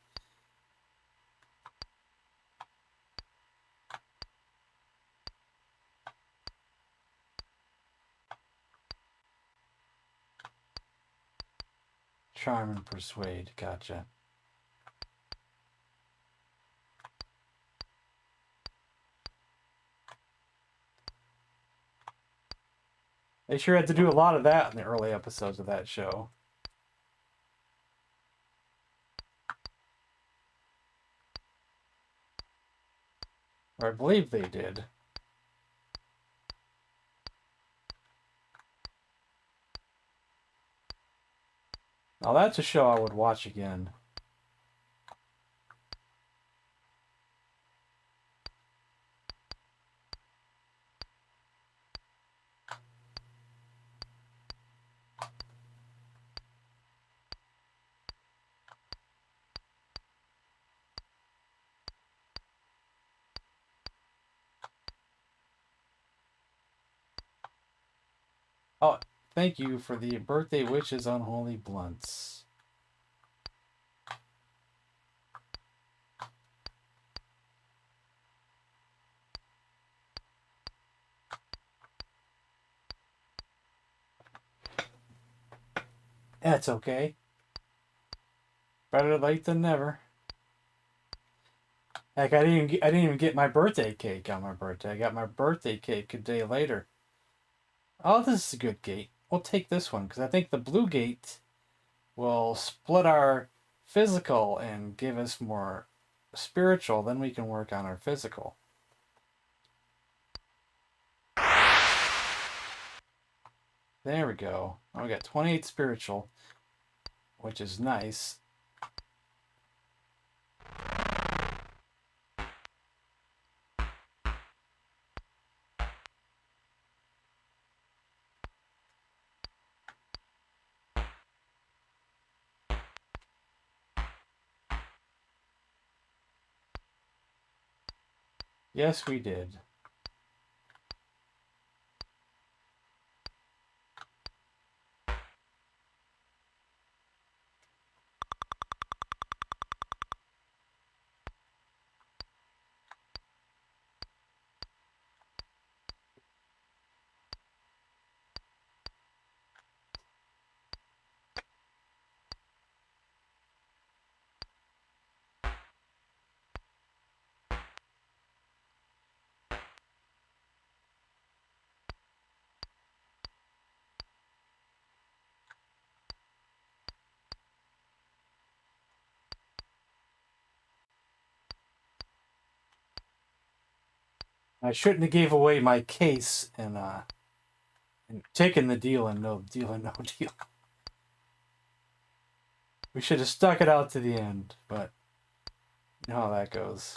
Charm and persuade. Gotcha. They sure had to do a lot of that in the early episodes of that show. Or I believe they did. Now that's a show I would watch again. Oh, thank you for the birthday wishes, Unholy Blunts. That's okay. Better late than never. Heck, I didn't even get my birthday cake on my birthday. I got my birthday cake a day later. Oh, this is a good gate. We'll take this one because I think the blue gate will split our physical and give us more spiritual. Then we can work on our physical. There we go. Oh, we got 28 spiritual, which is nice. Yes, we did. I shouldn't have gave away my case and taken the deal and no deal and no deal. We should have stuck it out to the end, but you know how that goes.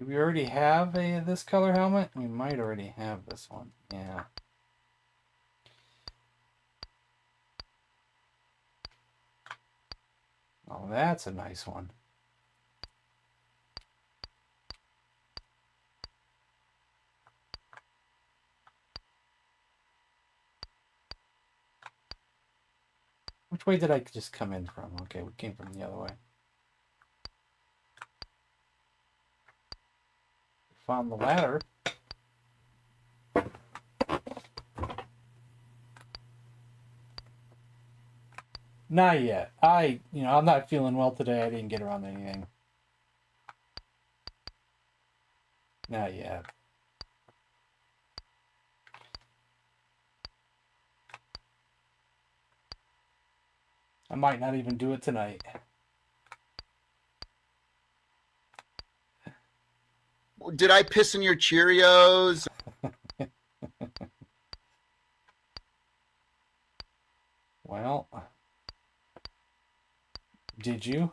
Do we already have this color helmet? We might already have this one. Yeah. Oh, that's a nice one. Which way did I just come in from? Okay, we came from the other way. Found the ladder. Not yet. I'm not feeling well today. I didn't get around to anything. Not yet. I might not even do it tonight. Did I piss in your Cheerios? Well, did you?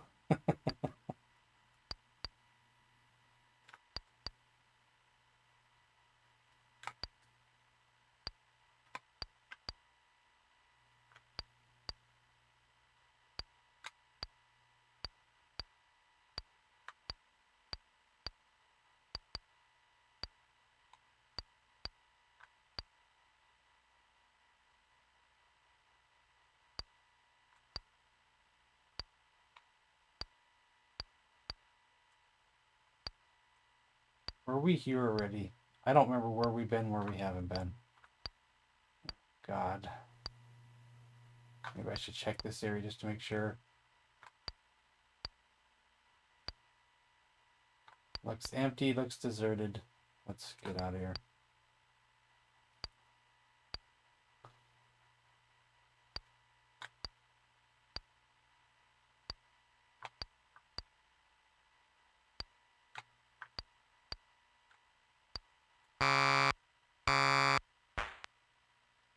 Were we here already? I don't remember where we've been, where we haven't been. God. Maybe I should check this area just to make sure. Looks empty, looks deserted. Let's get out of here.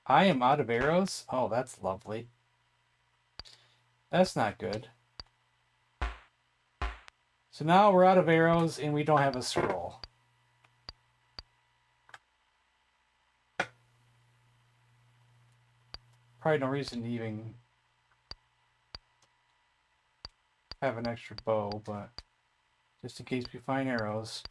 I am out of arrows? Oh, that's lovely. That's not good. So now we're out of arrows and we don't have a scroll. Probably no reason to even have an extra bow, but just in case we find arrows.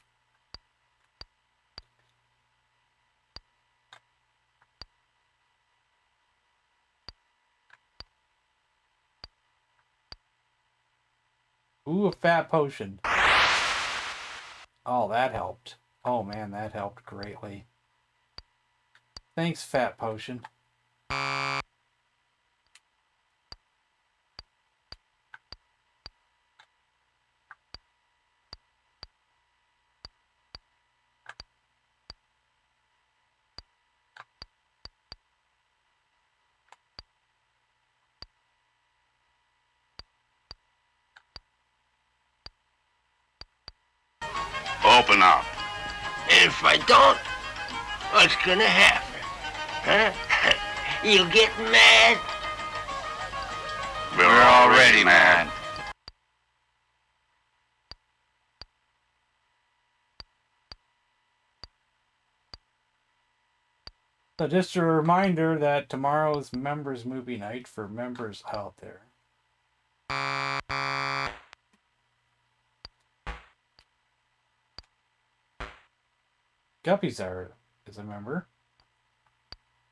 Ooh, a fat potion. Oh, that helped. Oh man, that helped greatly. Thanks, fat potion. Open up. If I don't, what's gonna happen? Huh? You get mad? We're already mad. So just a reminder that tomorrow's members movie night for members out there. Guppy's is a member.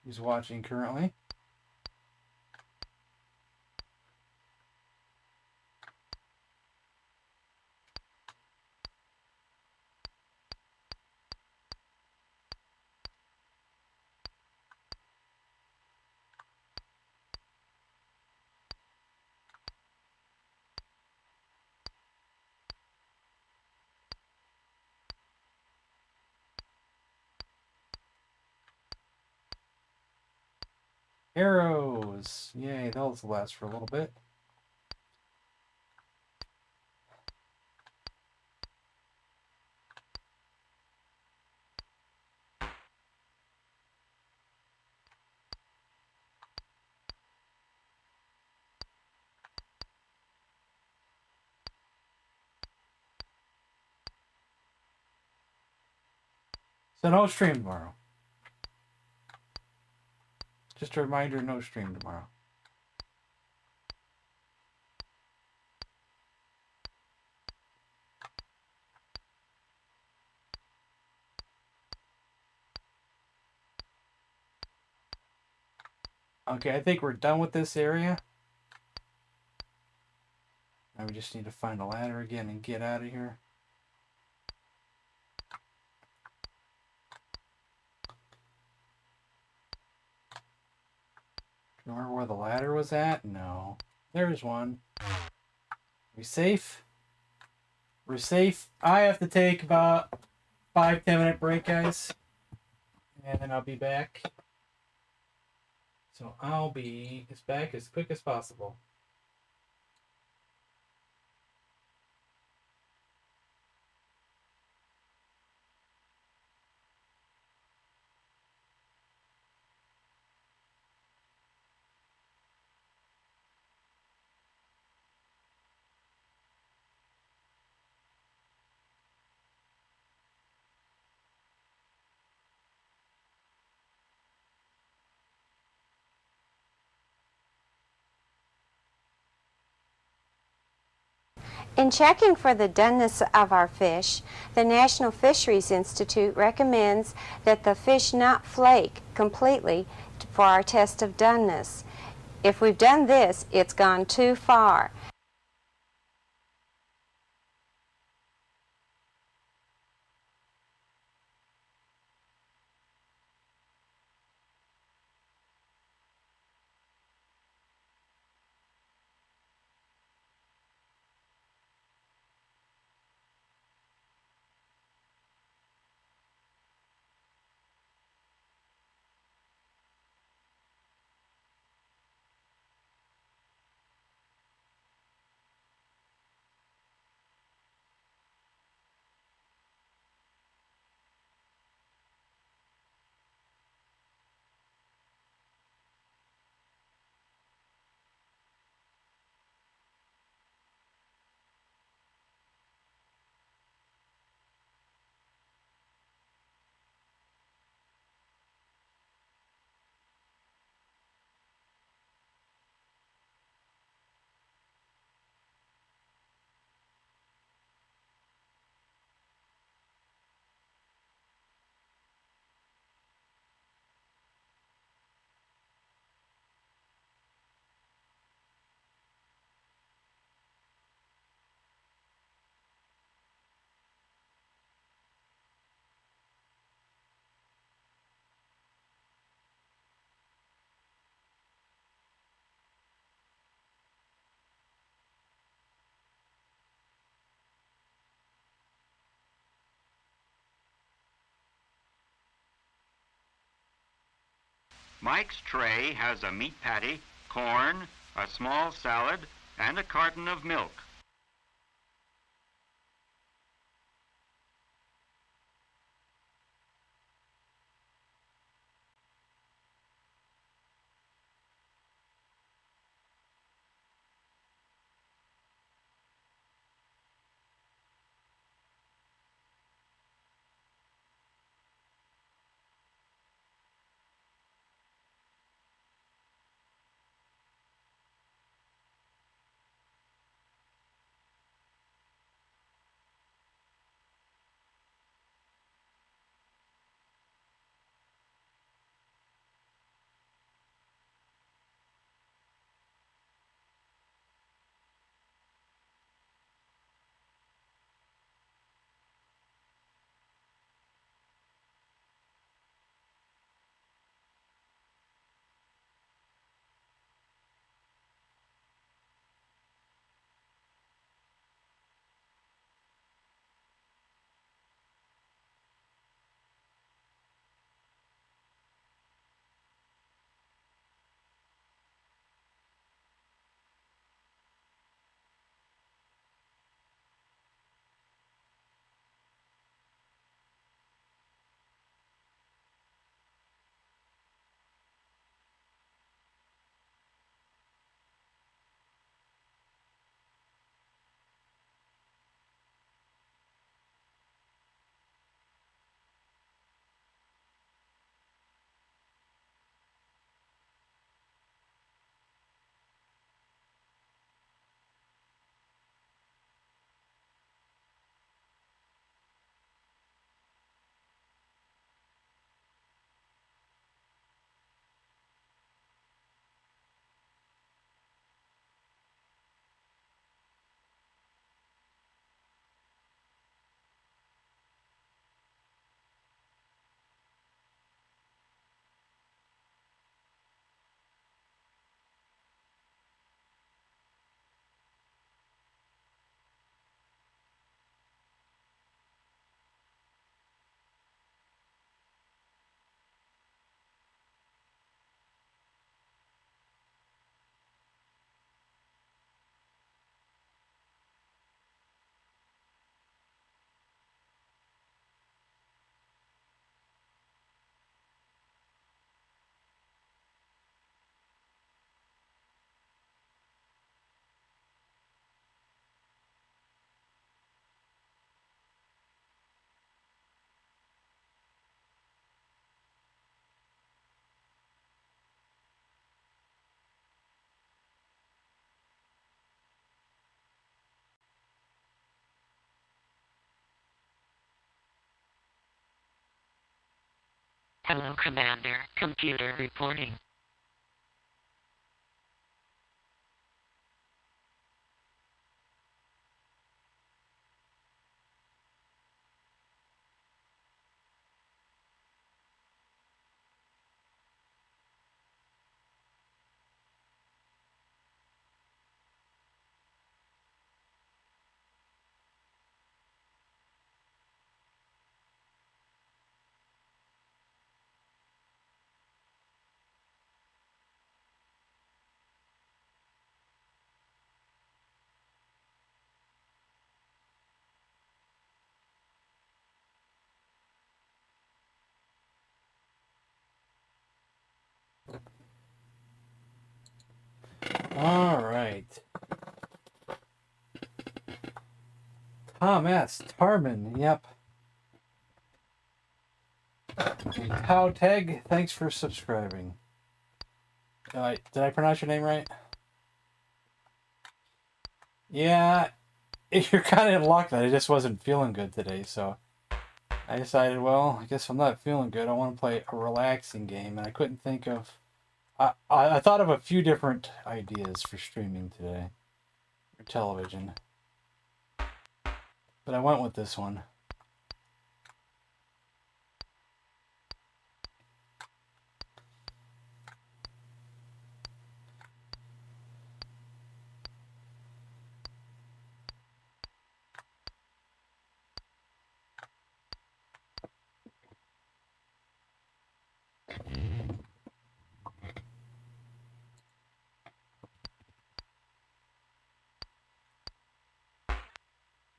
He's watching currently. Arrows! Yay, those will last for a little bit. So no stream tomorrow. Just a reminder, no stream tomorrow. Okay, I think we're done with this area. Now we just need to find a ladder again and get out of here. Remember where the ladder was at? No. There's one. We safe? We're safe. I have to take about 5-10 minute break, guys. And then I'll be back. So I'll be back as quick as possible. In checking for the doneness of our fish, the National Fisheries Institute recommends that the fish not flake completely for our test of doneness. If we've done this, it's gone too far. Mike's tray has a meat patty, corn, a small salad, and a carton of milk. Hello, Commander. Computer reporting. All right. Tom S. Tarmin, yep. Cow Tag, thanks for subscribing. Did I pronounce your name right? Yeah, you're kind of in luck that I just wasn't feeling good today, so I decided, well, I guess I'm not feeling good. I want to play a relaxing game, and I couldn't think of... I thought of a few different ideas for streaming today, or television, but I went with this one.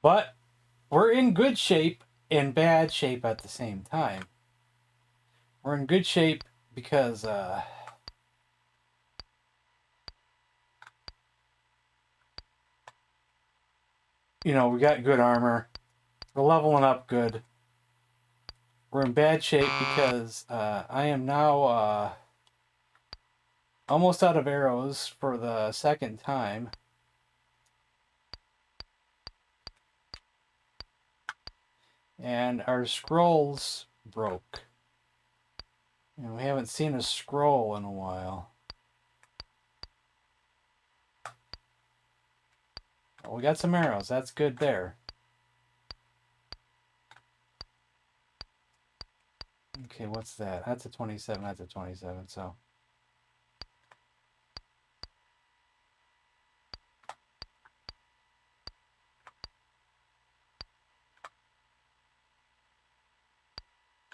But we're in good shape and bad shape at the same time. We're in good shape because you know, we got good armor. We're leveling up good. We're in bad shape because I am now almost out of arrows for the second time. And our scrolls broke. And we haven't seen a scroll in a while. Well, we got some arrows. That's good there. Okay, what's that? That's a 27. That's a 27, so...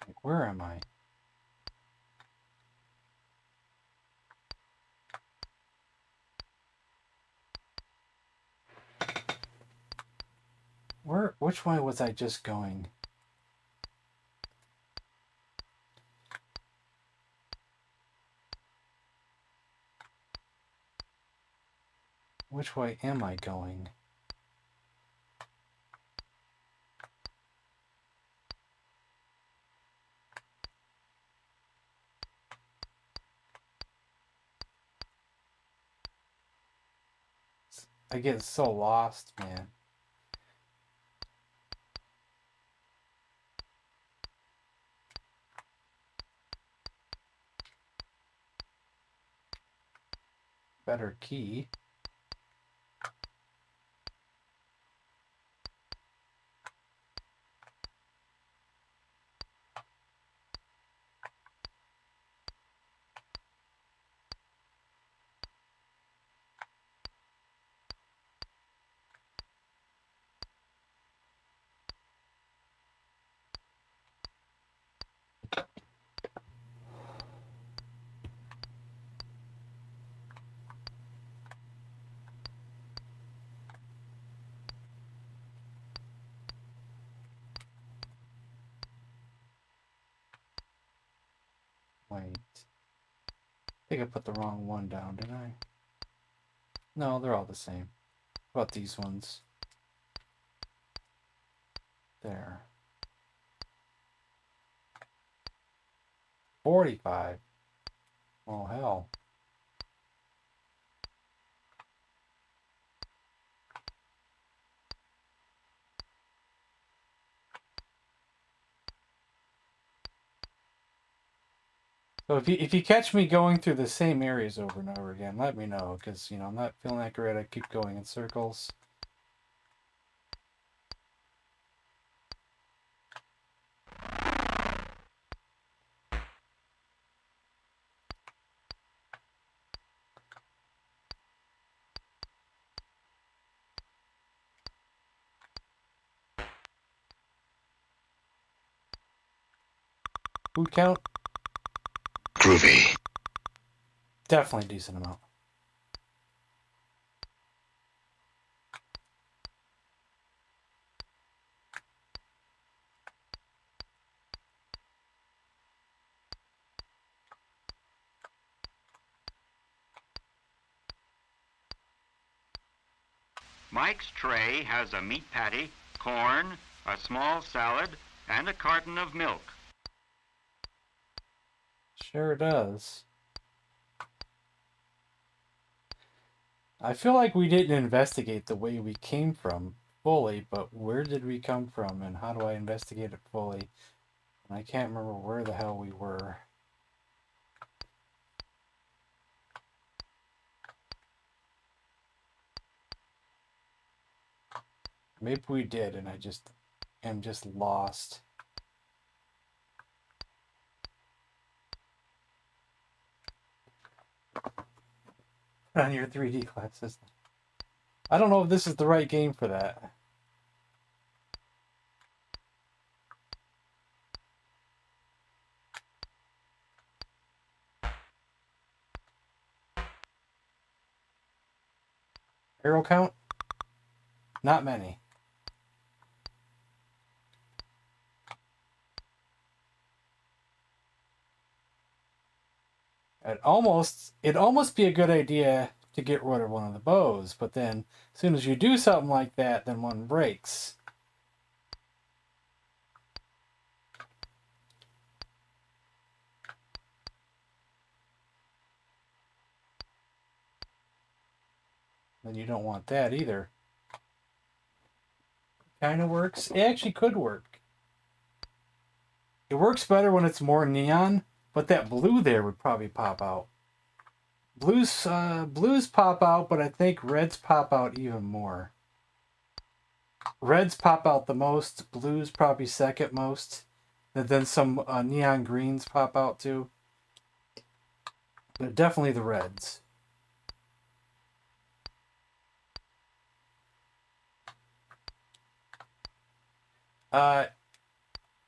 Like, where am I? Which way was I just going? Which way am I going? I get so lost, man. Better key. Wait. I think I put the wrong one down, didn't I? No, they're all the same. What about these ones? There. 45. Oh, hell. So if you catch me going through the same areas over and over again, let me know, because, you know, I'm not feeling that great. I keep going in circles. Food count? Groovy. Definitely a decent amount. Mike's tray has a meat patty, corn, a small salad, and a carton of milk. Sure does. I feel like we didn't investigate the way we came from fully, but where did we come from and how do I investigate it fully? And I can't remember where the hell we were. Maybe we did and I just am just lost. On your 3D classes. I don't know if this is the right game for that. Arrow count? Not many. It'd almost be a good idea to get rid of one of the bows, but then as soon as you do something like that, then one breaks. Then you don't want that either. Kind of works. It actually could work. It works better when it's more neon, but that blue there would probably pop out. Blues pop out, but I think reds pop out even more. Reds pop out the most, blues probably second most, and then some neon greens pop out too. But definitely the reds.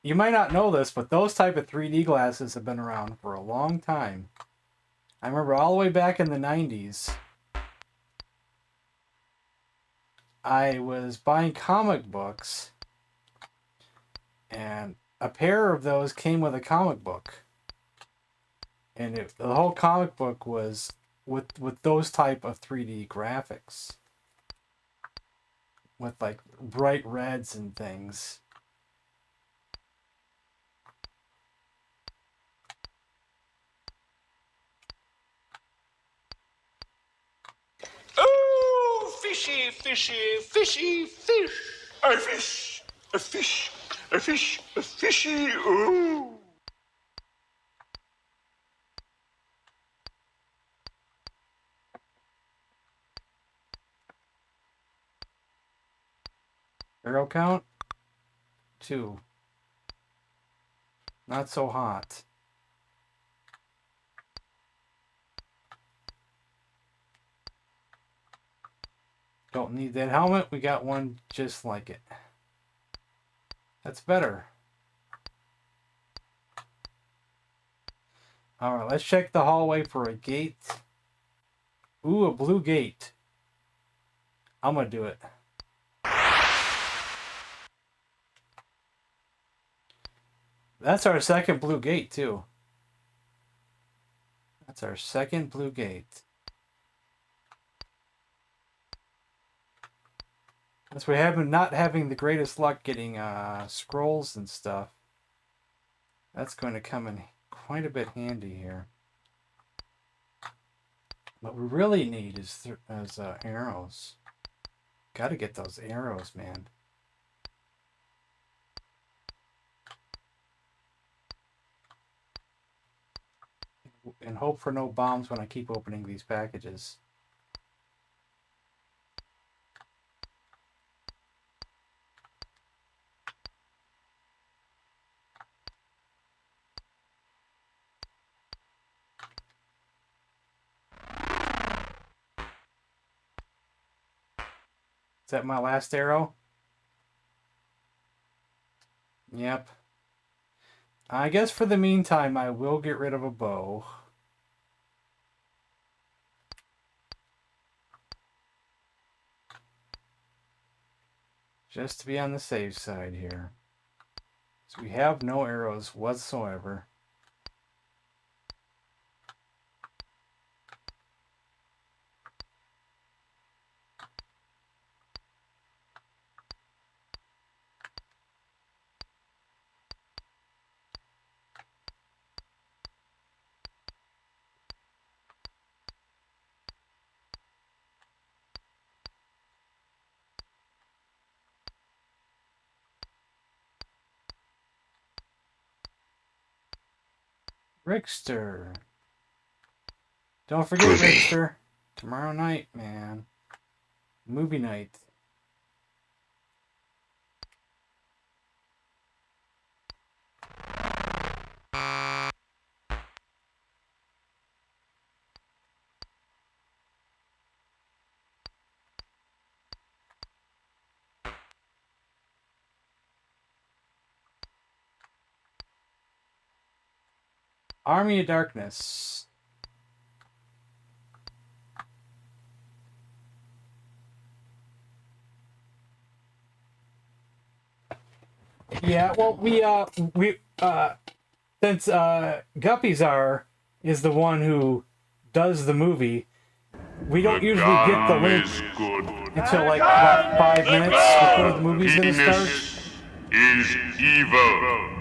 You might not know this, but those type of 3D glasses have been around for a long time. I remember all the way back in the 90s, I was buying comic books, and a pair of those came with a comic book. And the whole comic book was with those type of 3D graphics. With like bright reds and things. Oh, fishy, fishy, fishy, fish. A fish, a fish, a fish, a fishy, ooh. Arrow count? 2. Not so hot. Don't need that helmet. We got one just like it. That's better. Alright, let's check the hallway for a gate. Ooh, a blue gate. I'm gonna do it. That's our second blue gate, too. That's our second blue gate. As we have been not having the greatest luck getting scrolls and stuff, that's going to come in quite a bit handy here. What we really need is arrows. Got to get those arrows, man. and hope for no bombs when I keep opening these packages. Is that my last arrow? Yep. I guess for the meantime, I will get rid of a bow. Just to be on the safe side here. So we have no arrows whatsoever. Rickster. Don't forget Rickster. Tomorrow night, man. Movie night. Army of Darkness. Yeah, well, since Guppyzar is the one who does the movie, we don't usually get the link until like about 5 minutes before the movie's gonna start. Is evil.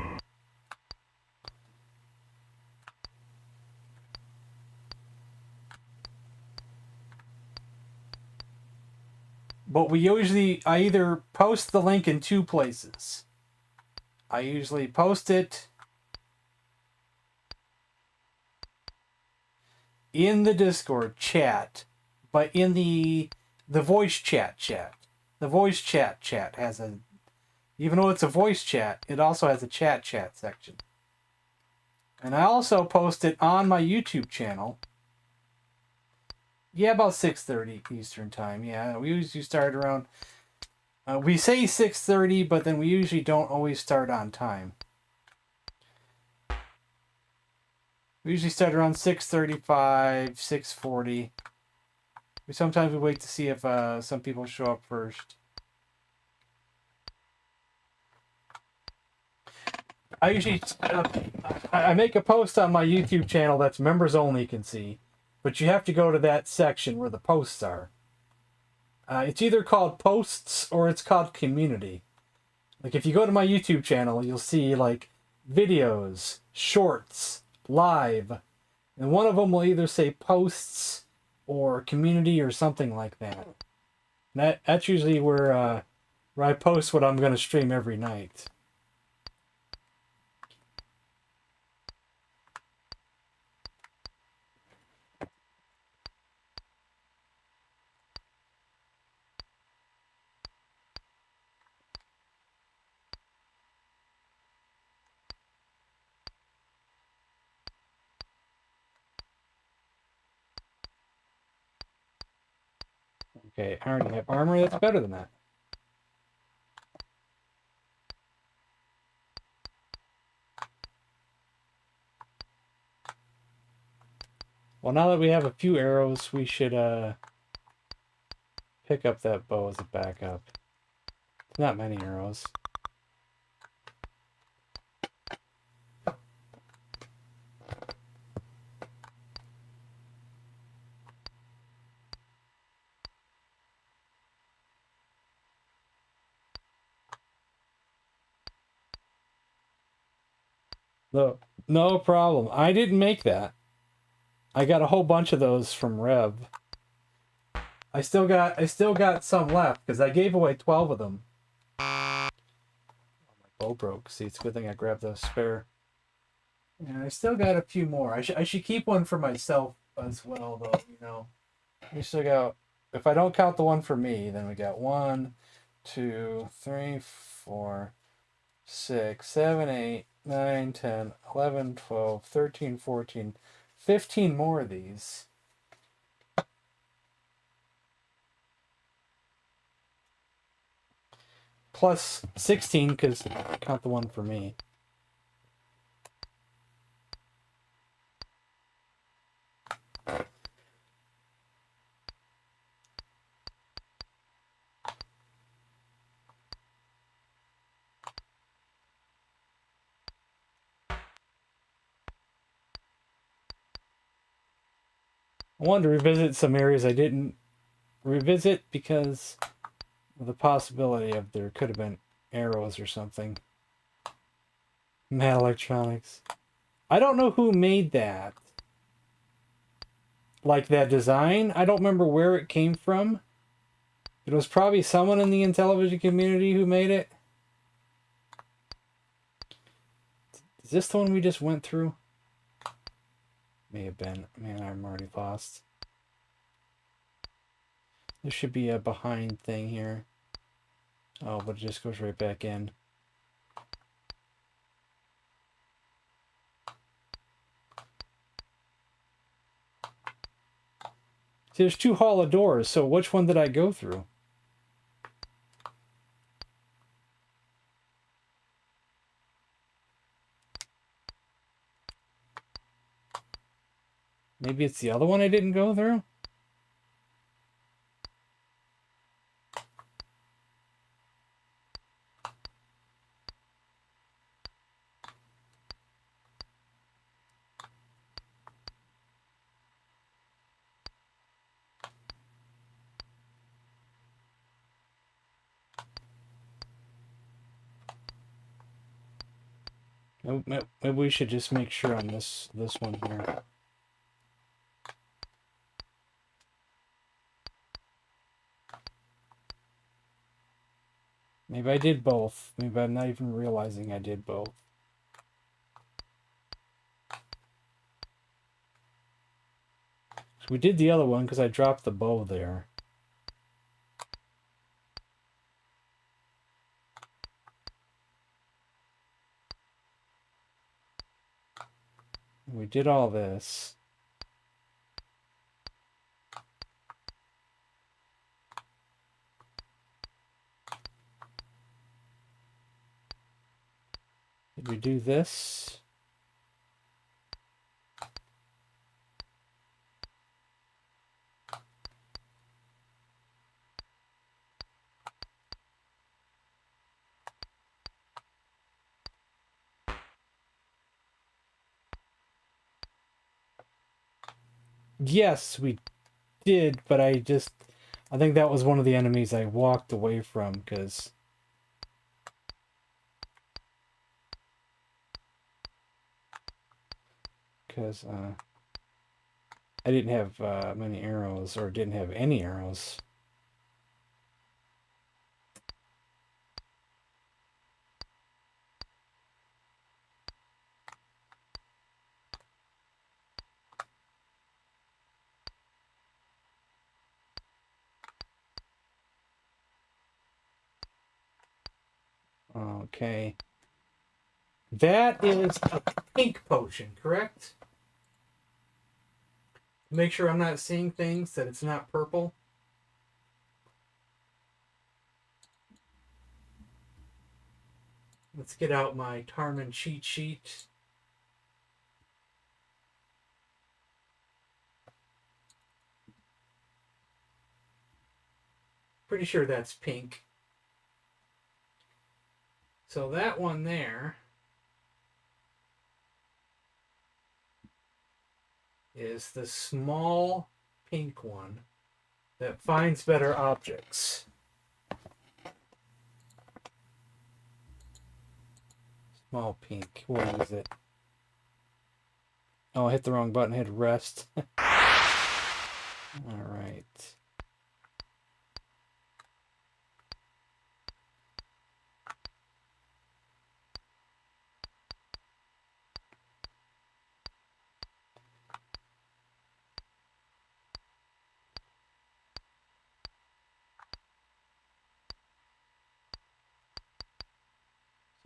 But I either post the link in 2 places. I usually post it in the Discord chat, but in the voice chat. The voice chat has a, even though it's a voice chat, it also has a chat section. And I also post it on my YouTube channel. Yeah, about 6:30 Eastern time. Yeah, we usually start around, we say 6:30, but then we usually don't always start on time. We usually start around 6:35, 6:40. Sometimes we wait to see if some people show up first. I usually I make a post on my YouTube channel that's members only can see, but you have to go to that section where the posts are. It's either called posts or it's called community. Like if you go to my YouTube channel, you'll see like videos, shorts, live, and one of them will either say posts or community or something like that. And that's usually where I post what I'm going to stream every night. Okay, I already have armor that's better than that. Well, now that we have a few arrows, we should pick up that bow as a backup. Not many arrows. No problem. I didn't make that. I got a whole bunch of those from Rev. I still got some left because I gave away 12 of them. Oh, my bow broke. See, it's a good thing I grabbed the spare. Yeah, I still got a few more. I should keep one for myself as well, though. You know, we still got. If I don't count the one for me, then we got 1, 2, 3, 4, 6, 7, 8, 9, 10, 11, 12, 13, 14, 15 more of these. Plus 16, because count the one for me. I wanted to revisit some areas I didn't revisit because of the possibility of there could have been arrows or something. Mad Electronics. I don't know who made that. Like that design. I don't remember where it came from. It was probably someone in the Intellivision community who made it. Is this the one we just went through? May have been. Man, I'm already lost. There should be a behind thing here. Oh, but it just goes right back in. See, there's 2 hall of doors, so which one did I go through? Maybe it's the other one I didn't go through? Maybe we should just make sure on this one here. Maybe I did both. Maybe I'm not even realizing I did both. So we did the other one because I dropped the bow there. We did all this. Did we do this? Yes, we did, but I think that was one of the enemies I walked away from because I didn't have many arrows, or didn't have any arrows. Okay. That is a pink potion, correct? Make sure I'm not seeing things, that it's not purple. Let's get out my Tarmin cheat sheet. Pretty sure that's pink. So that one there is the small pink one that finds better objects. Small pink. What is it? Oh, I hit the wrong button. I hit rest. All right.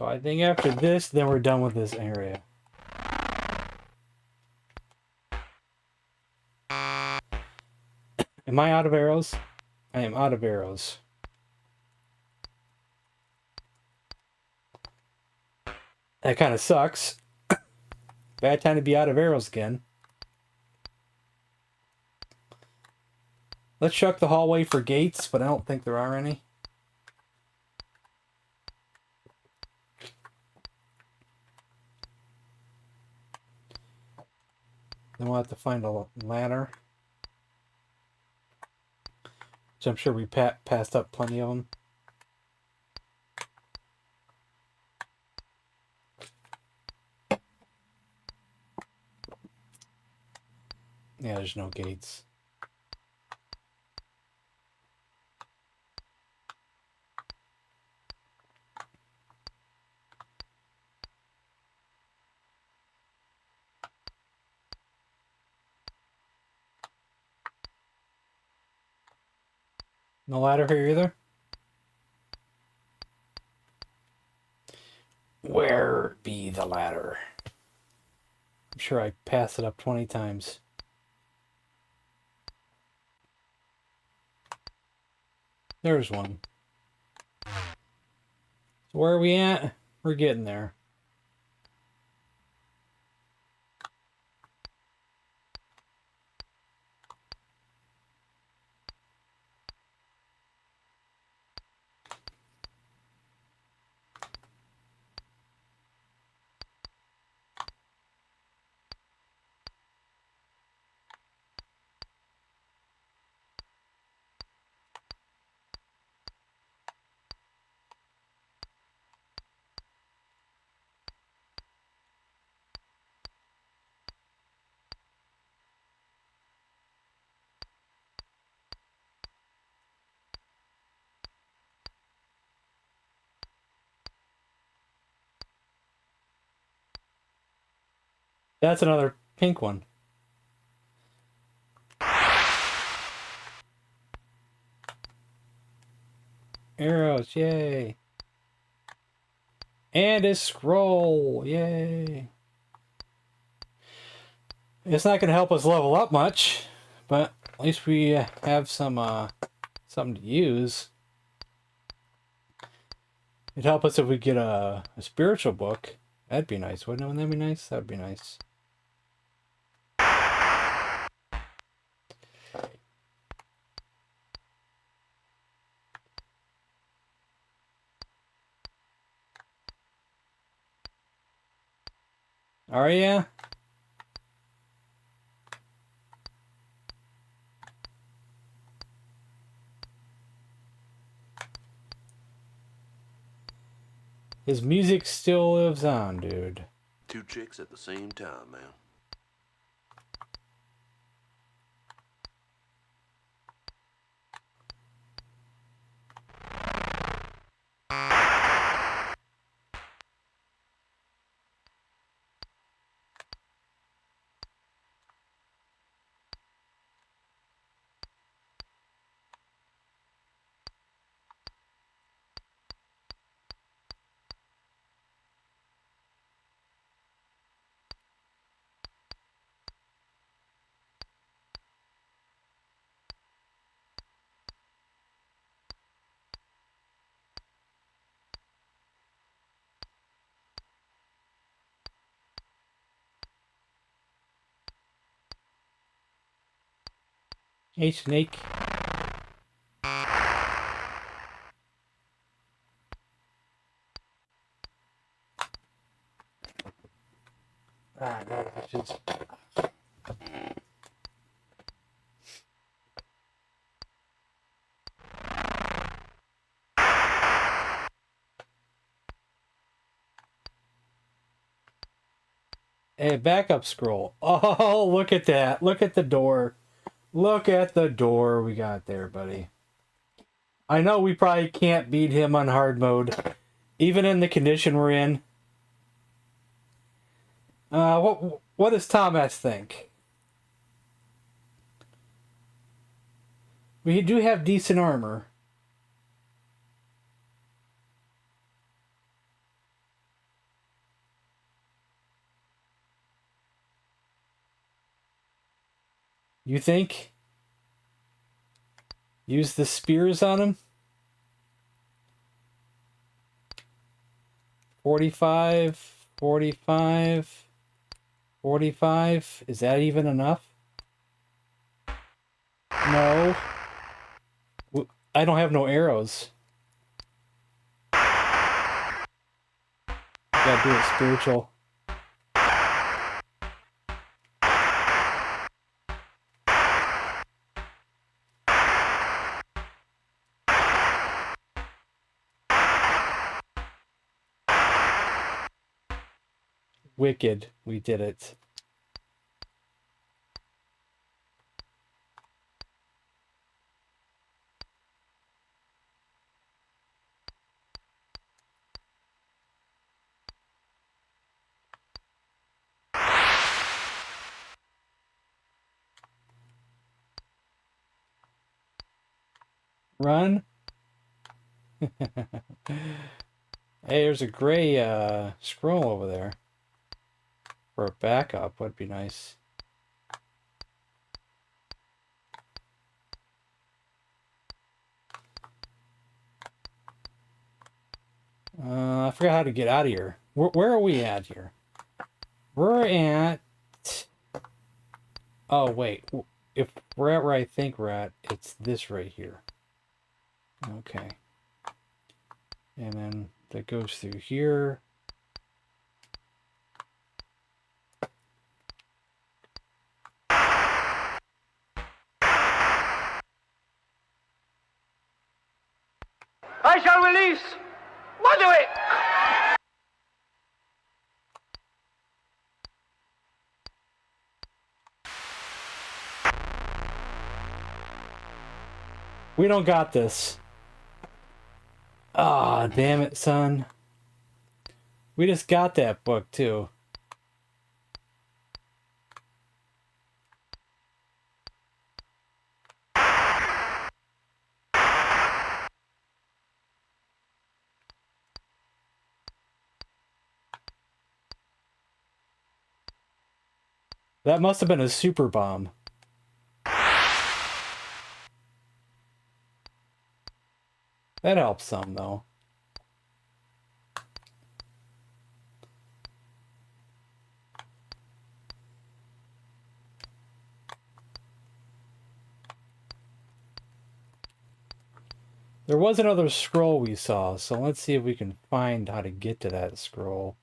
So I think after this, then we're done with this area. Am I out of arrows? I am out of arrows. That kind of sucks. Bad time to be out of arrows again. Let's check the hallway for gates, but I don't think there are any. Then we'll have to find a ladder. Which I'm sure we passed up plenty of them. Yeah, there's no gates. No ladder here either? Where be the ladder? I'm sure I passed it up 20 times. There's one. So where are we at? We're getting there. That's another pink one. Arrows, yay. And a scroll, yay. It's not going to help us level up much, but at least we have some something to use. It'd help us if we get a spiritual book. That'd be nice, wouldn't that be nice? That'd be nice. Are ya? His music still lives on, dude. 2 chicks at the same time, man. Hey, Snake. Ah, no, it's just... Hey, backup scroll. Oh, look at that. Look at the door. Look at the door we got there, buddy. I know we probably can't beat him on hard mode, even in the condition we're in. What does Thomas think? We do have decent armor. You think? Use the spears on him? 45, 45, 45. Is that even enough? No. I don't have no arrows. Gotta do it spiritual. Wicked. We did it. Run. Hey, there's a gray scroll over there. For a backup would be nice. I forgot how to get out of here. Where are we at here? We're at... Oh, wait. If we're at where I think we're at, it's this right here. Okay. And then that goes through here. I shall release. What do it? We don't got this. Ah, damn it, son. We just got that book, too. That must have been a super bomb. That helps some, though. There was another scroll we saw, so let's see if we can find how to get to that scroll.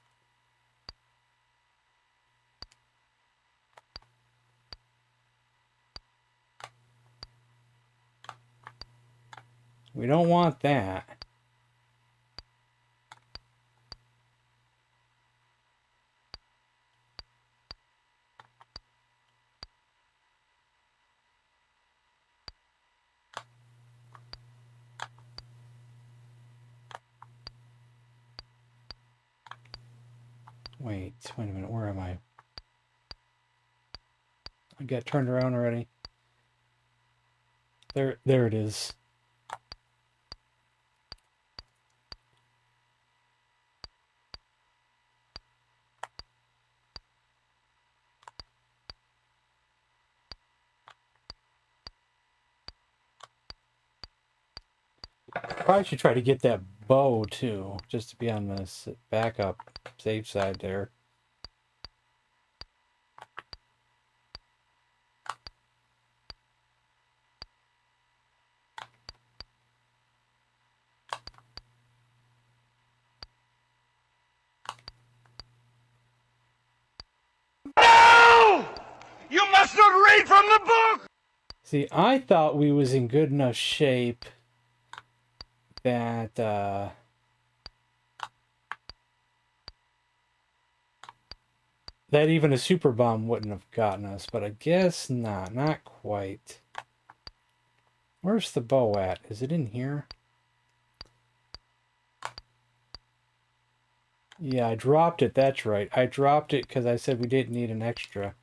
We don't want that. Wait a minute, where am I? I got turned around already. There it is. Probably should try to get that bow too, just to be on this backup safe side there. No! You must not read from the book! See, I thought we was in good enough shape that that even a super bomb wouldn't have gotten us, but I guess not quite. Where's the bow at? Is it in here? Yeah, I dropped it, that's right. I dropped it because I said we didn't need an extra.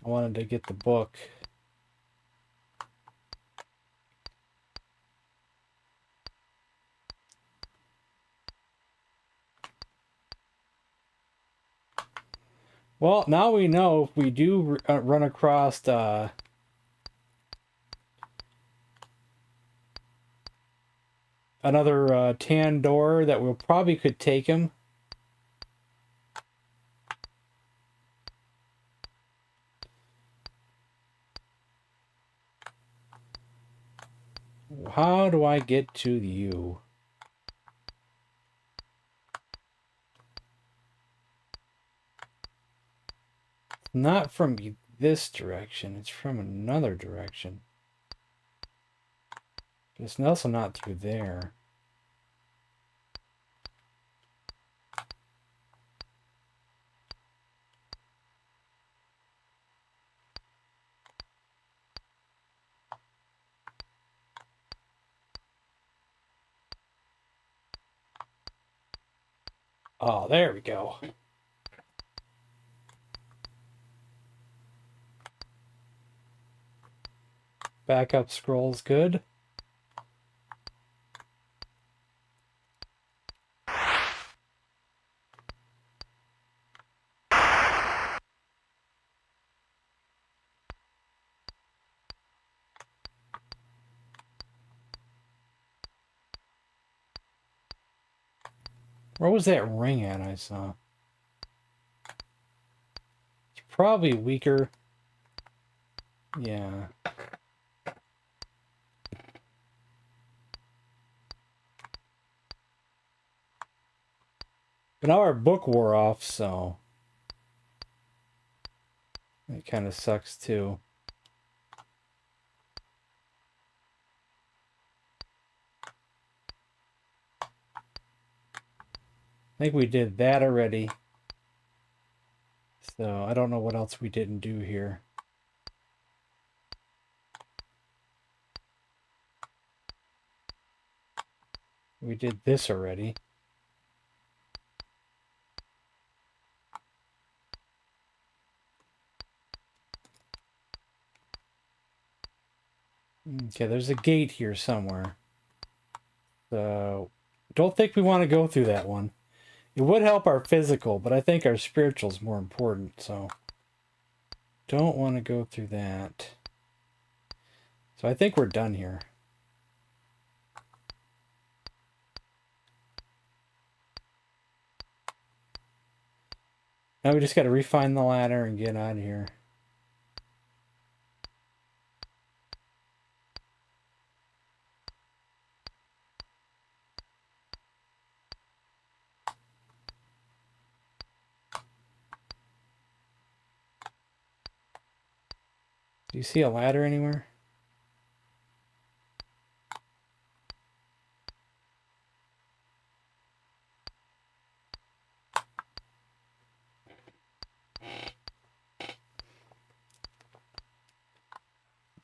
I wanted to get the book. Well, now we know if we do run across another tan door that we probably could take him. How do I get to you? Not from this direction, it's from another direction. It's also not through there. Oh, there we go. Backup scroll's good. Where was that ring at I saw? It's probably weaker. Yeah. But now our book wore off, so it kind of sucks too. I think we did that already. So I don't know what else we didn't do here. We did this already. Okay, there's a gate here somewhere. So don't think we want to go through that one. It would help our physical, but I think our spiritual is more important, so don't want to go through that. So I think we're done here. Now we just got to refine the ladder and get out of here. Do you see a ladder anywhere?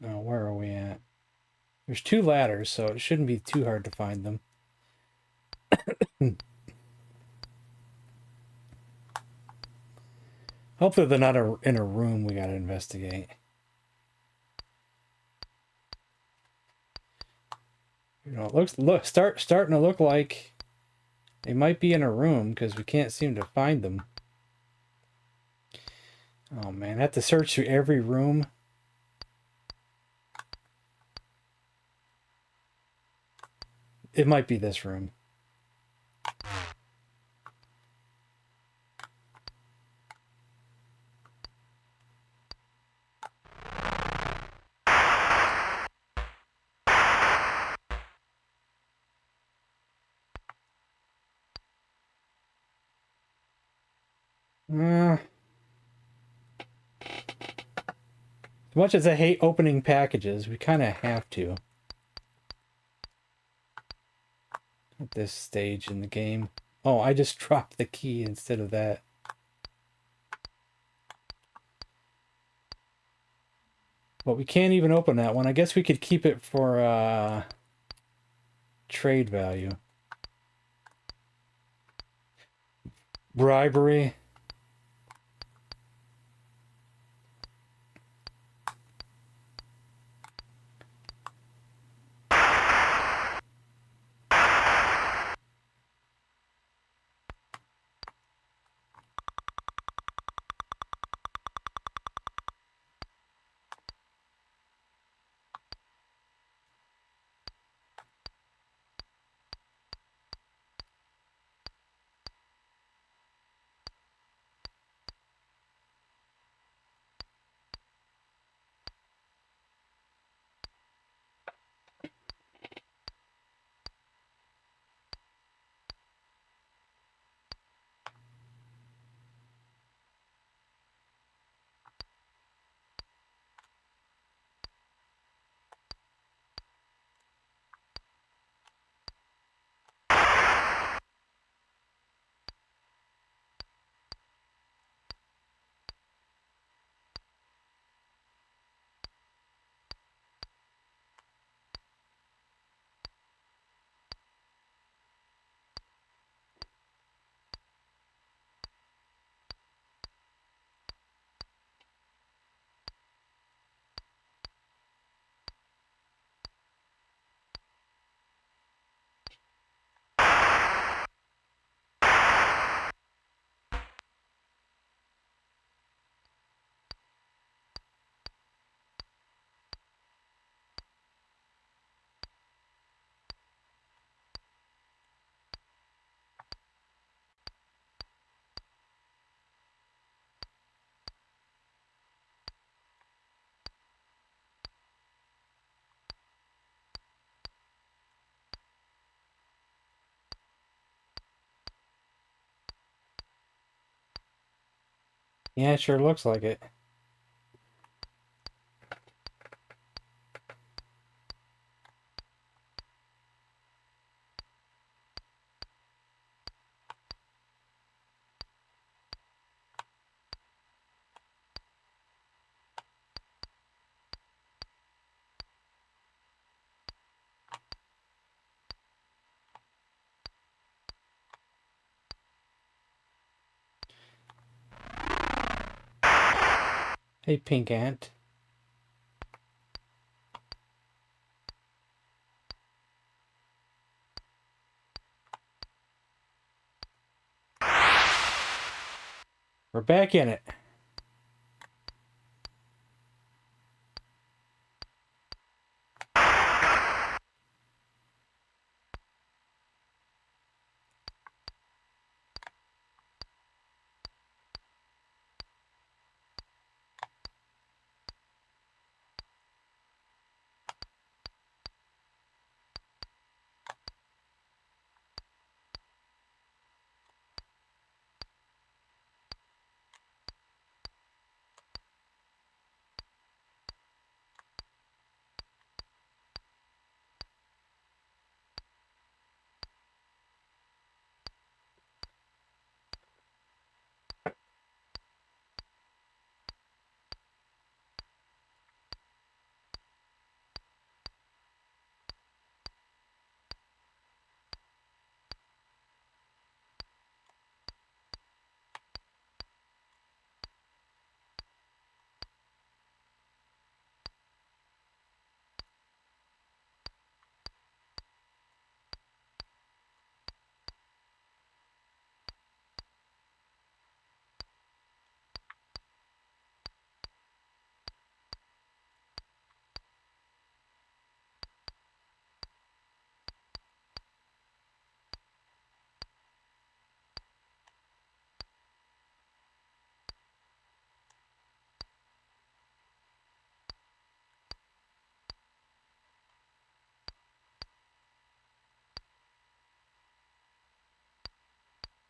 Oh, where are we at? There's 2 ladders, so it shouldn't be too hard to find them. Hopefully they're not in a room we gotta investigate. You know, it starting to look like they might be in a room because we can't seem to find them. Oh man, I have to search through every room. It might be this room. As much as I hate opening packages, we kind of have to. At this stage in the game. Oh, I just dropped the key instead of that. But we can't even open that one. I guess we could keep it for trade value. Bribery. Yeah, it sure looks like it. Hey, pink ant. We're back in it.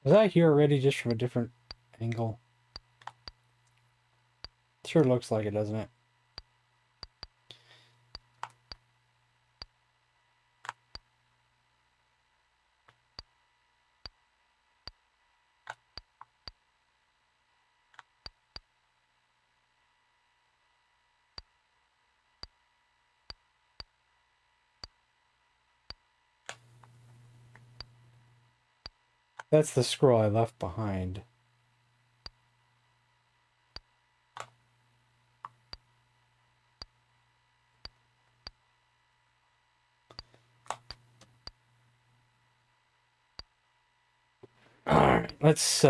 Was I here already just from a different angle? Sure looks like it, doesn't it? That's the scroll I left behind. Alright, let's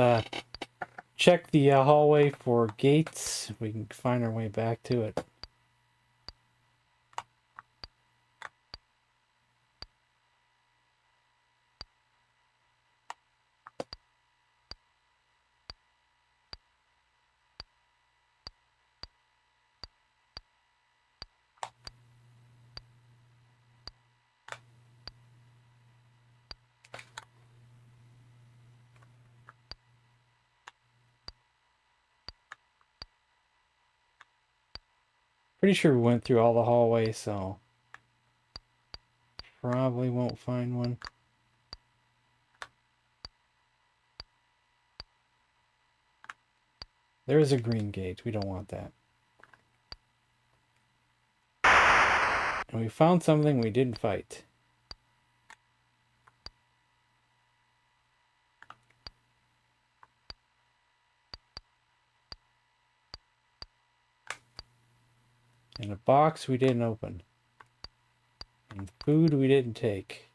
check the hallway for gates. We can find our way back to it. Pretty sure we went through all the hallways, so probably won't find one. There is a green gate. We don't want that. And we found something we didn't fight. And a box we didn't open. And food we didn't take.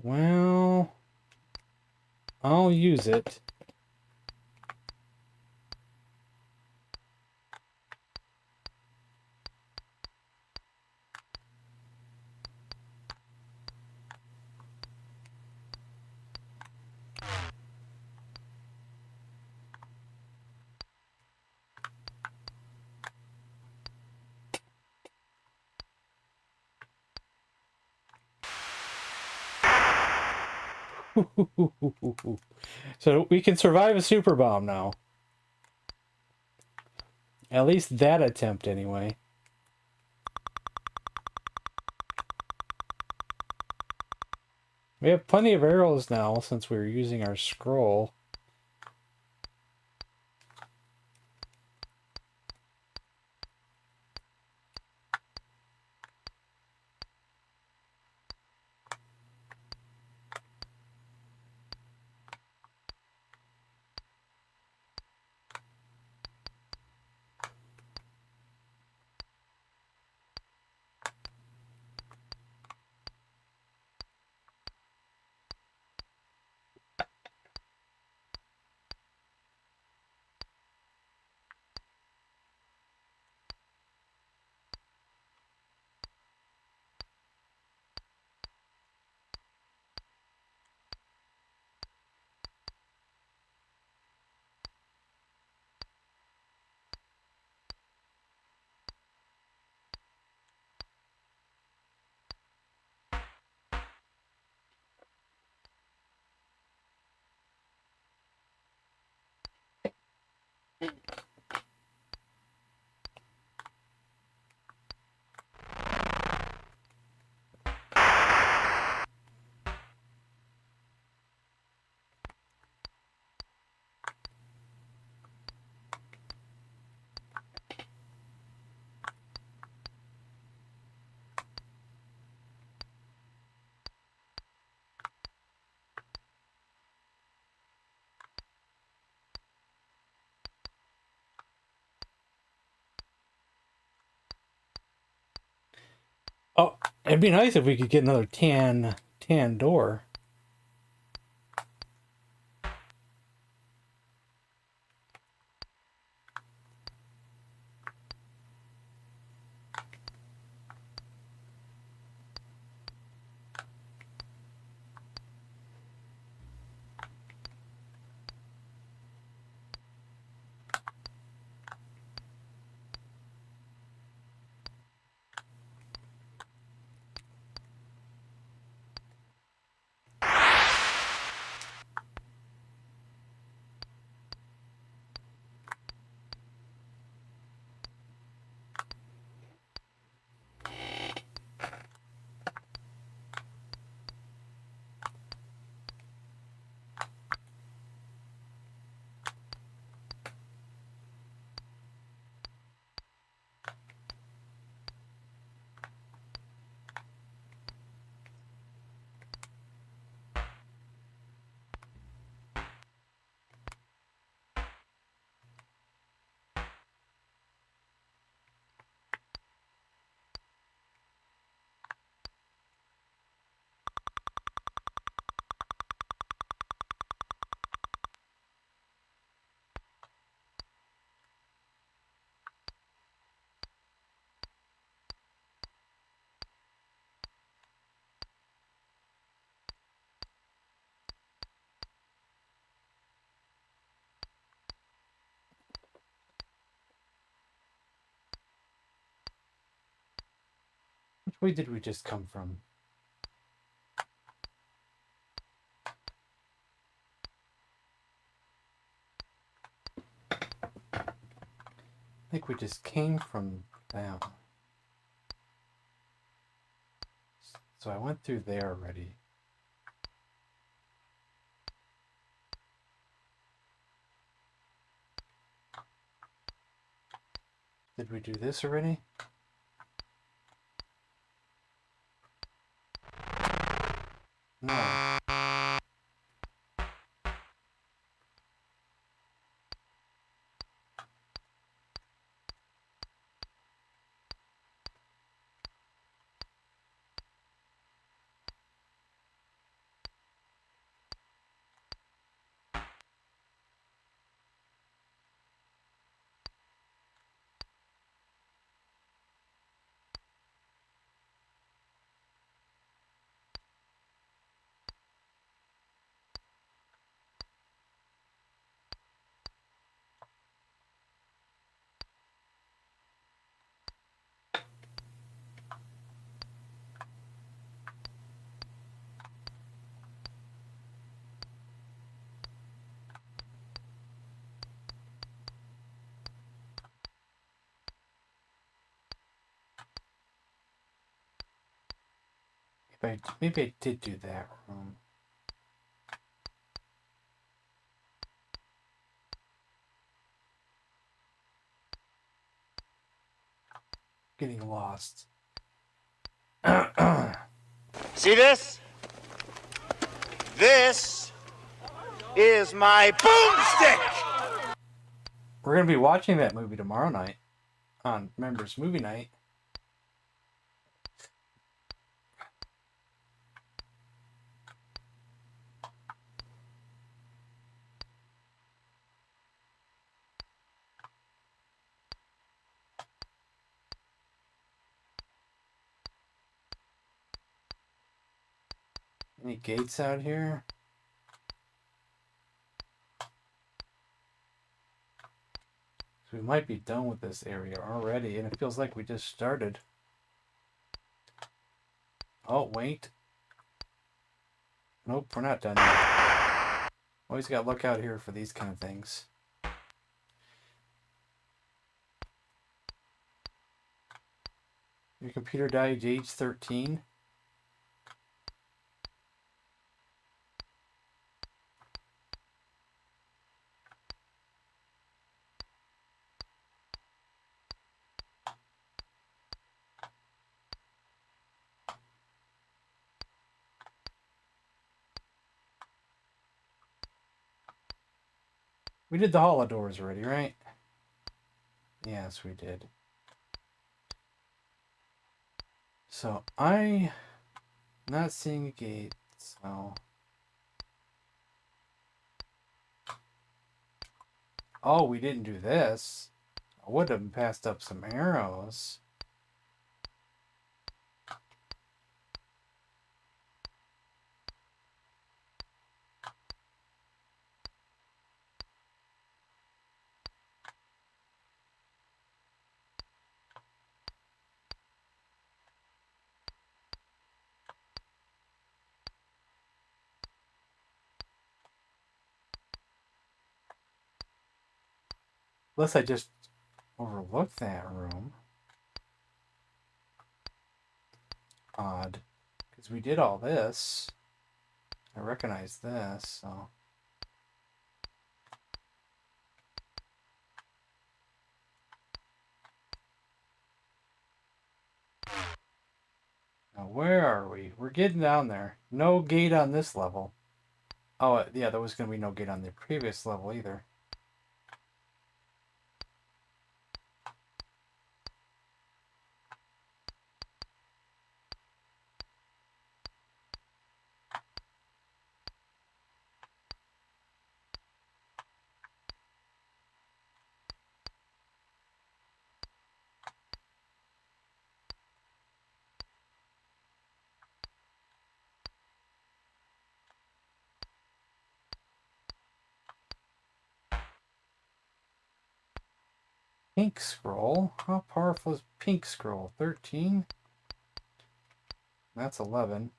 Well, I'll use it. So we can survive a super bomb now. At least that attempt, anyway. We have plenty of arrows now since we're using our scroll. Oh, it'd be nice if we could get another tan door. Which way did we just come from? I think we just came from that one. So I went through there already. Did we do this already? No. maybe I did do that room. Getting lost. See this? This is my boomstick! We're going to be watching that movie tomorrow night on Members Movie Night. Any gates out here? So we might be done with this area already, and it feels like we just started. Oh, wait. Nope, we're not done yet. Always got to look out here for these kind of things. Your computer died age 13? We did the holo doors already, right? Yes, we did. So I'm not seeing a gate, so... Oh, we didn't do this. I would have passed up some arrows. Unless I just overlooked that room. Odd. Because we did all this. I recognize this, so... Now, where are we? We're getting down there. No gate on this level. Oh, yeah, there was going to be no gate on the previous level either. Pink scroll? How powerful is pink scroll? 13? That's 11.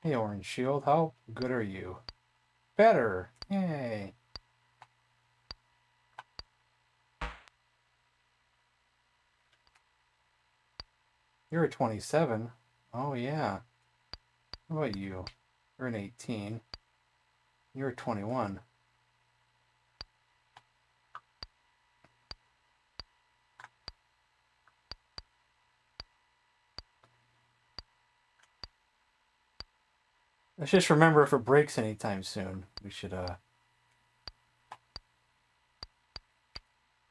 Hey, Orange Shield, how good are you? Better! Yay! You're a 27. Oh, yeah. How about you? You're an 18. You're a 21. Let's just remember if it breaks anytime soon, we should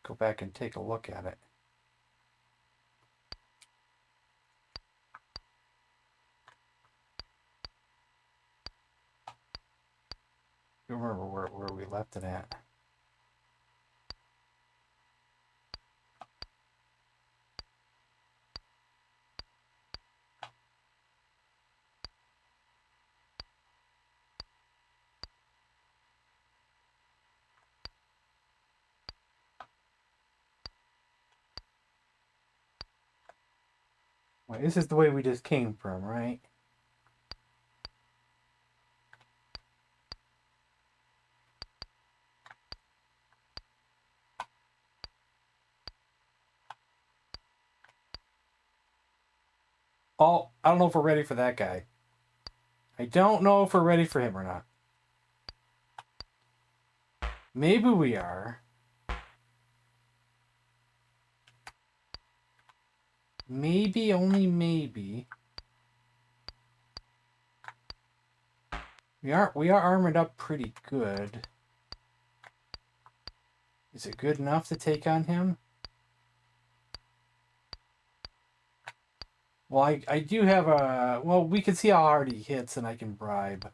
go back and take a look at it. You remember where we left it at. Well, this is the way we just came from, right? Oh, I don't know if we're ready for that guy. I don't know if we're ready for him or not. Maybe we are. Maybe, only maybe. We are armored up pretty good. Is it good enough to take on him? Well, I do have a... Well, we can see how hard he hits, and I can bribe.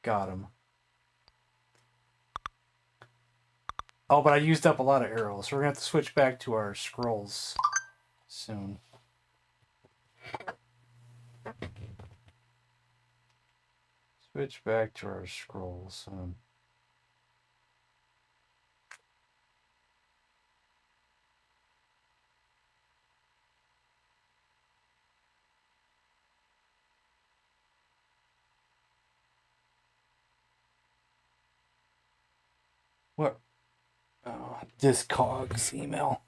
Got him. Oh, but I used up a lot of arrows, so we're going to have to switch back to our scrolls soon. Switch back to our scrolls soon. What? Oh, Discogs email.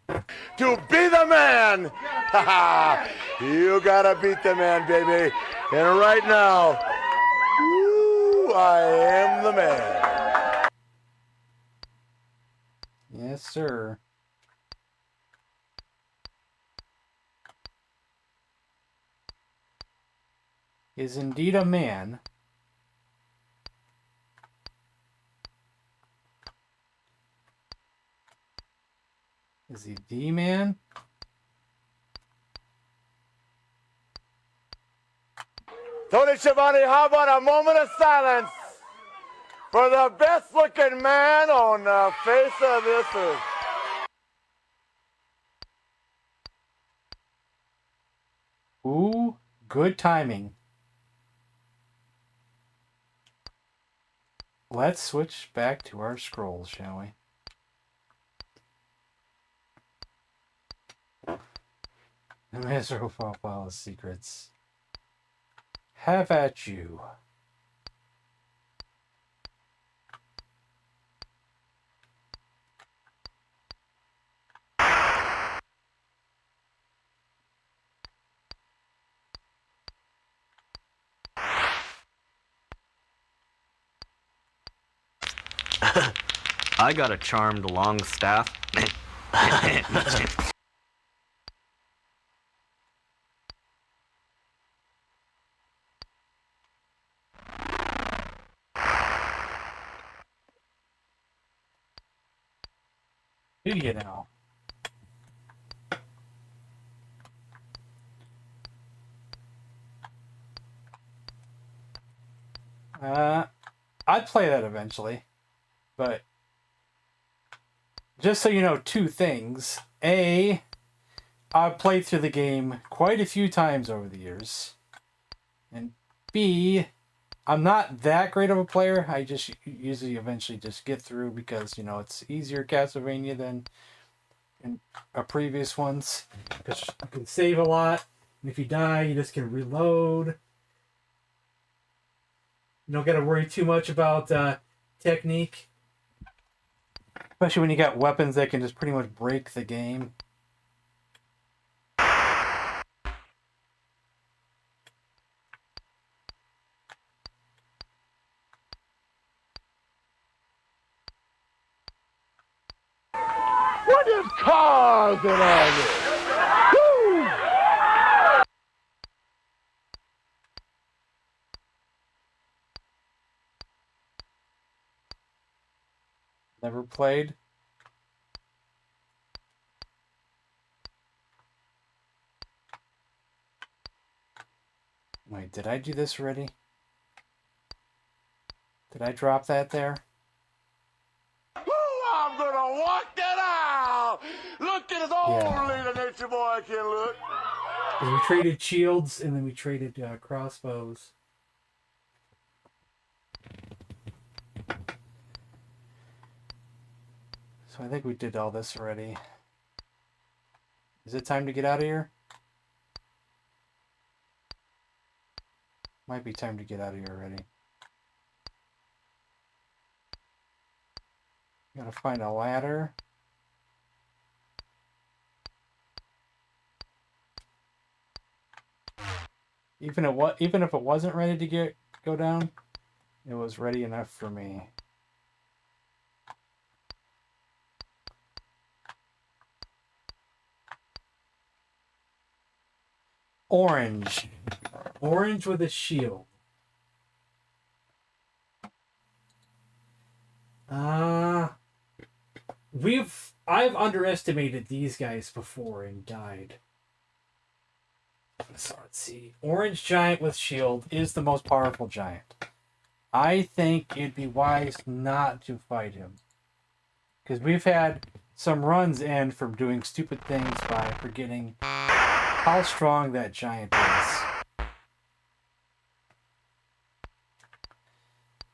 To be the man! You gotta beat the man, baby. And right now, woo, I am the man. Yes, sir. Is indeed a man. Is he the man? Tony Schiavone, how about a moment of silence for the best looking man on the face of this earth? Ooh, good timing. Let's switch back to our scrolls, shall we? The miserable pile of secrets. Have at you. I got a charmed long staff. Who do you know? I'd play that eventually, but just so you know, two things. A, I've played through the game quite a few times over the years. And B, I'm not that great of a player. I just usually eventually just get through because, you know, it's easier Castlevania than in previous ones. Because you can save a lot. And if you die, you just can reload. You don't got to worry too much about technique. Especially when you got weapons that can just pretty much break the game. What is cars and all this? Woo! Never played. Wait, did I do this already? Did I drop that there? Woo, I'm gonna walk that out. Look at as only the nature boy can look. We traded shields and then we traded crossbows. So I think we did all this already. Is it time to get out of here? Might be time to get out of here already. Gotta find a ladder. Even if it wasn't ready to go down, it was ready enough for me. Orange. Orange with a shield. I've underestimated these guys before and died. So let's see. Orange giant with shield is the most powerful giant. I think it'd be wise not to fight him. Because we've had some runs in from doing stupid things by forgetting how strong that giant is.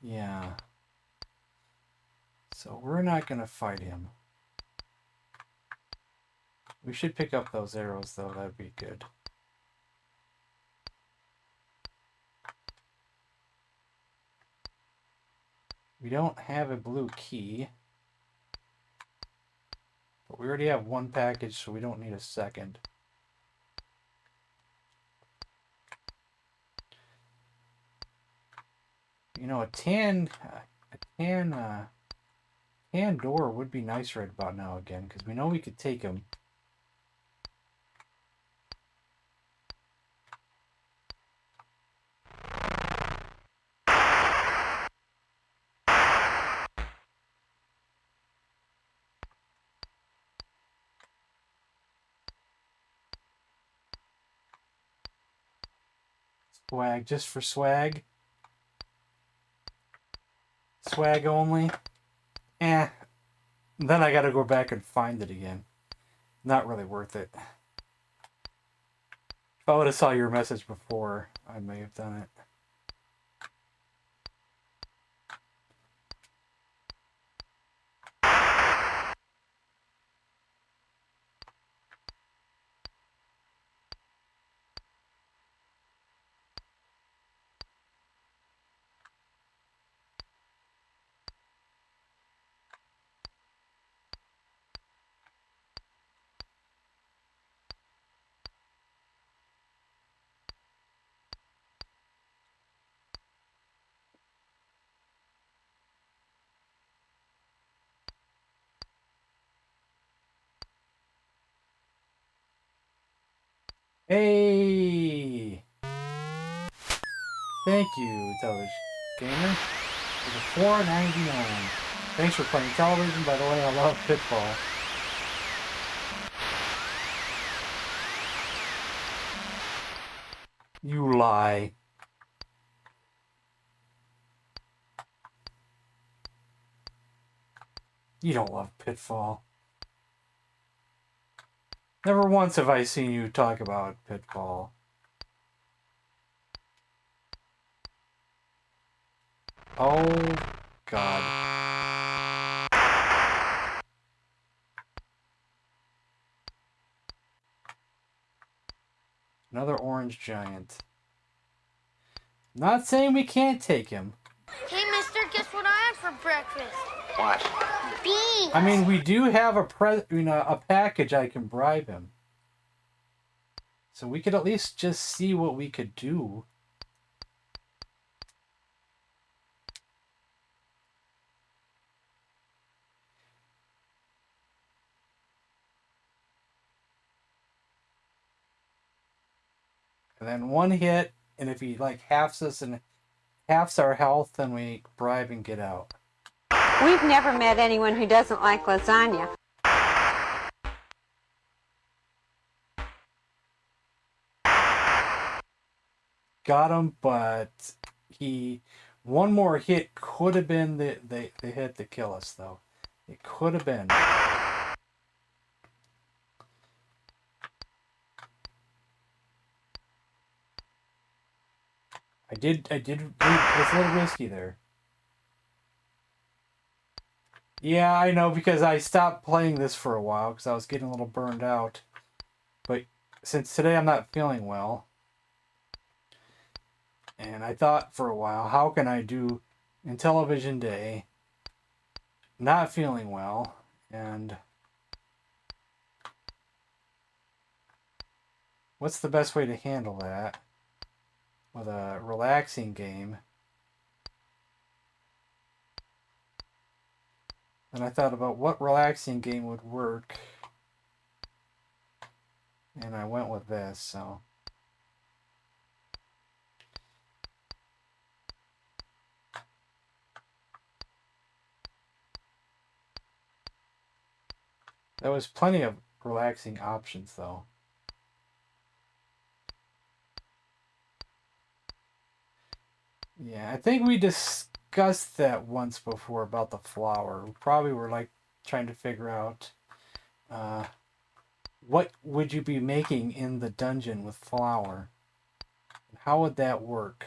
Yeah. So we're not going to fight him. We should pick up those arrows, though. That'd be good. We don't have a blue key. But we already have one package, so we don't need a second. You know, a tan door would be nice right about now again, because we know we could take him. Swag, just for swag. Swag only. Then I gotta go back and find it again. Not really worth it. If I would have saw your message before, I may have done it. Hey! Thank you, Intellivision Gamer, for the $4.99. Thanks for playing television, by the way. I love Pitfall. You lie. You don't love Pitfall. Never once have I seen you talk about Pitfall. Oh, God. Another orange giant. Not saying we can't take him. Hey, mister, guess what I had for breakfast? What? Beans. I mean, we do have a package I can bribe him. So we could at least just see what we could do. And then one hit, and if he like halves us and halves our health, then we bribe and get out. We've never met anyone who doesn't like lasagna. Got him, but one more hit could have been the hit to kill us, though. It could have been. I did. It was a little risky there. Yeah, I know, because I stopped playing this for a while because I was getting a little burned out. But since today I'm not feeling well, and I thought for a while, how can I do Intellivision Day not feeling well, and what's the best way to handle that with a relaxing game? And I thought about what relaxing game would work, and I went with this, so. There was plenty of relaxing options, though. Yeah, I think we discussed that once before about the flower. We probably were like trying to figure out what would you be making in the dungeon with flour? How would that work?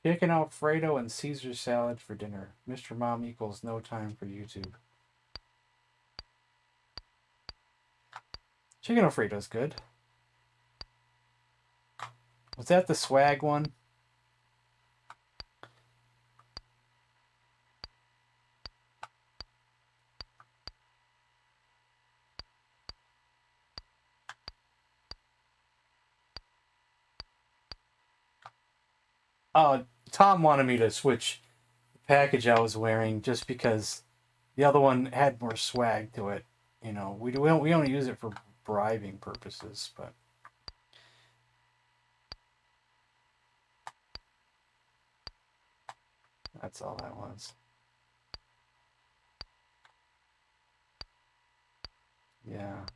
Chicken Alfredo and Caesar salad for dinner. Mr. Mom equals no time for YouTube. Chicken Alfredo's good. Was that the swag one? Oh, Tom wanted me to switch the package I was wearing just because the other one had more swag to it. You know, we only use it for bribing purposes, but that's all that was. Yeah.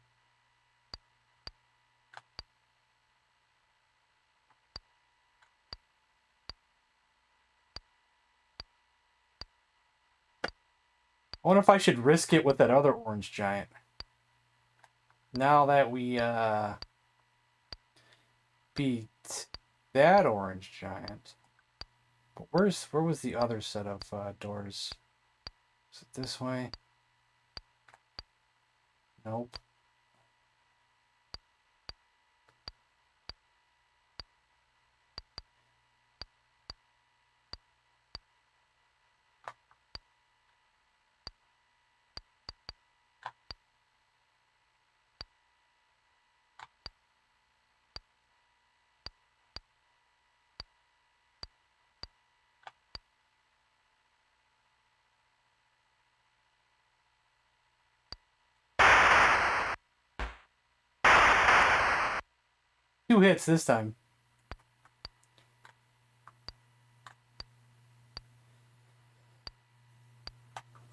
I wonder if I should risk it with that other orange giant. Now that we beat that orange giant. But where was the other set of doors? Is it this way? Nope. Two hits this time.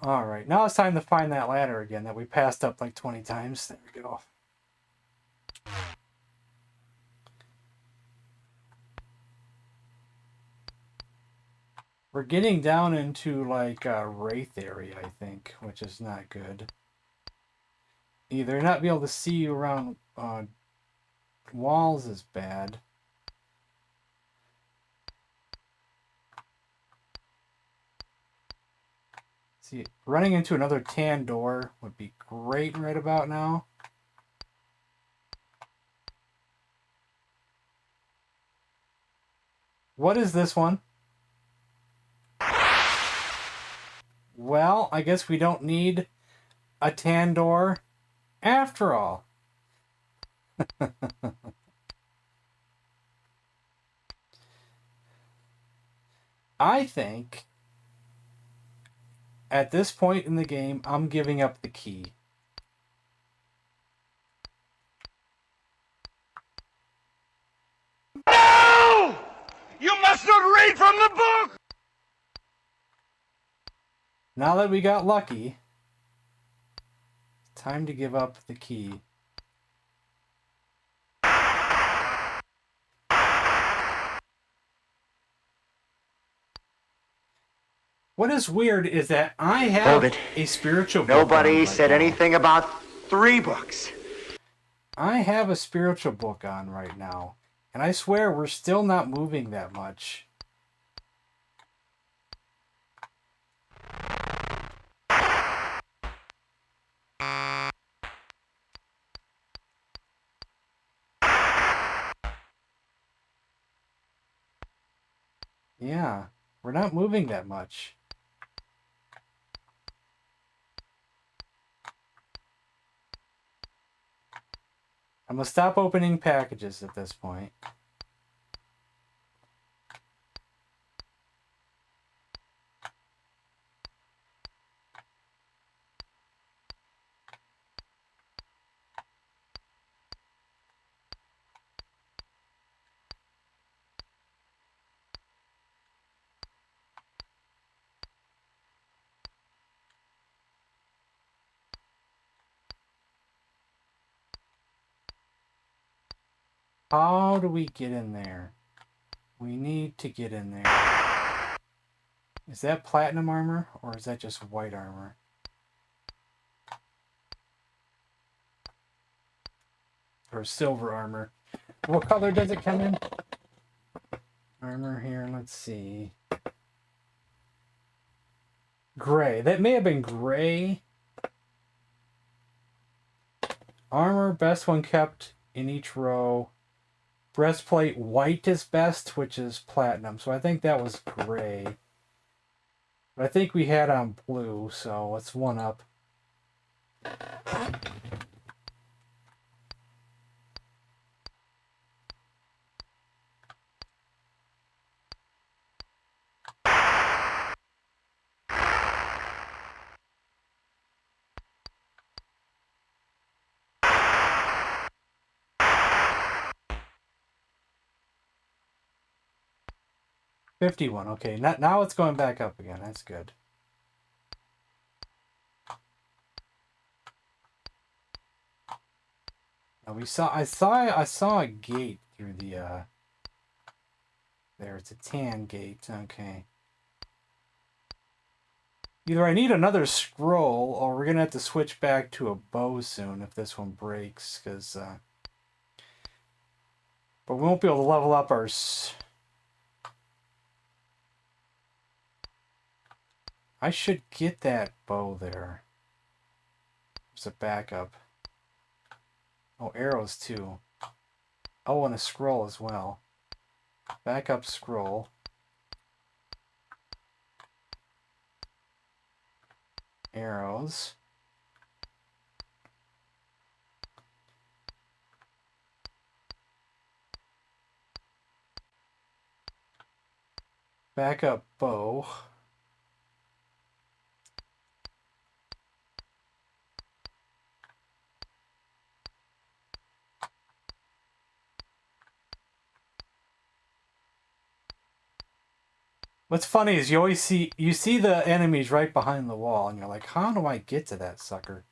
Alright, now it's time to find that ladder again that we passed up like 20 times. There we go. We're getting down into like Wraith area, I think, which is not good. Either not be able to see you around walls is bad. See, running into another tan door would be great right about now. What is this one? Well, I guess we don't need a tan door after all. I think at this point in the game, I'm giving up the key. No! You must not read from the book! Now that we got lucky, it's time to give up the key. What is weird is that I have Hold it. a spiritual book Nobody on right said now. anything about 3 books. I have a spiritual book on right now, and I swear we're still not moving that much. Yeah, we're not moving that much. I'm gonna stop opening packages at this point. How do we get in there? We need to get in there. Is that platinum armor, or is that just white armor? Or silver armor? What color does it come in? Armor here, let's see. Gray. That may have been gray. Armor, best one kept in each row. Breastplate, white is best, which is platinum. So I think that was gray. But I think we had on blue, so let's one up. $51. Okay, now it's going back up again. That's good. Now I saw a gate through the there. It's a tan gate. Okay. Either I need another scroll, or we're gonna have to switch back to a bow soon if this one breaks, because but we won't be able to level up our. I should get that bow there. There's a backup. Oh, arrows too. Oh, and a scroll as well. Backup scroll. Arrows. Backup bow. What's funny is you always see the enemies right behind the wall, and you're like, how do I get to that sucker?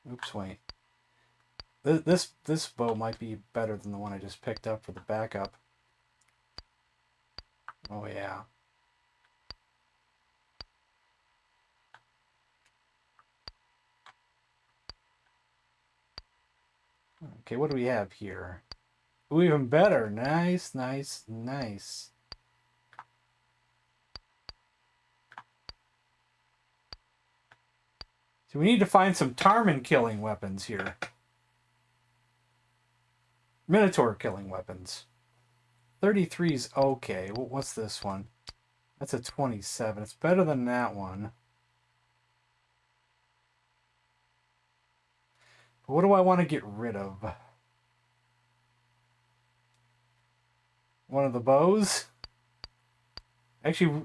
Oops, wait. This bow might be better than the one I just picked up for the backup. Oh yeah. Okay, what do we have here? Ooh, even better. Nice, nice, nice. So we need to find some Tarmin killing weapons here. Minotaur killing weapons. 33's okay. What's this one? That's a 27. It's better than that one. But what do I want to get rid of? One of the bows? Actually,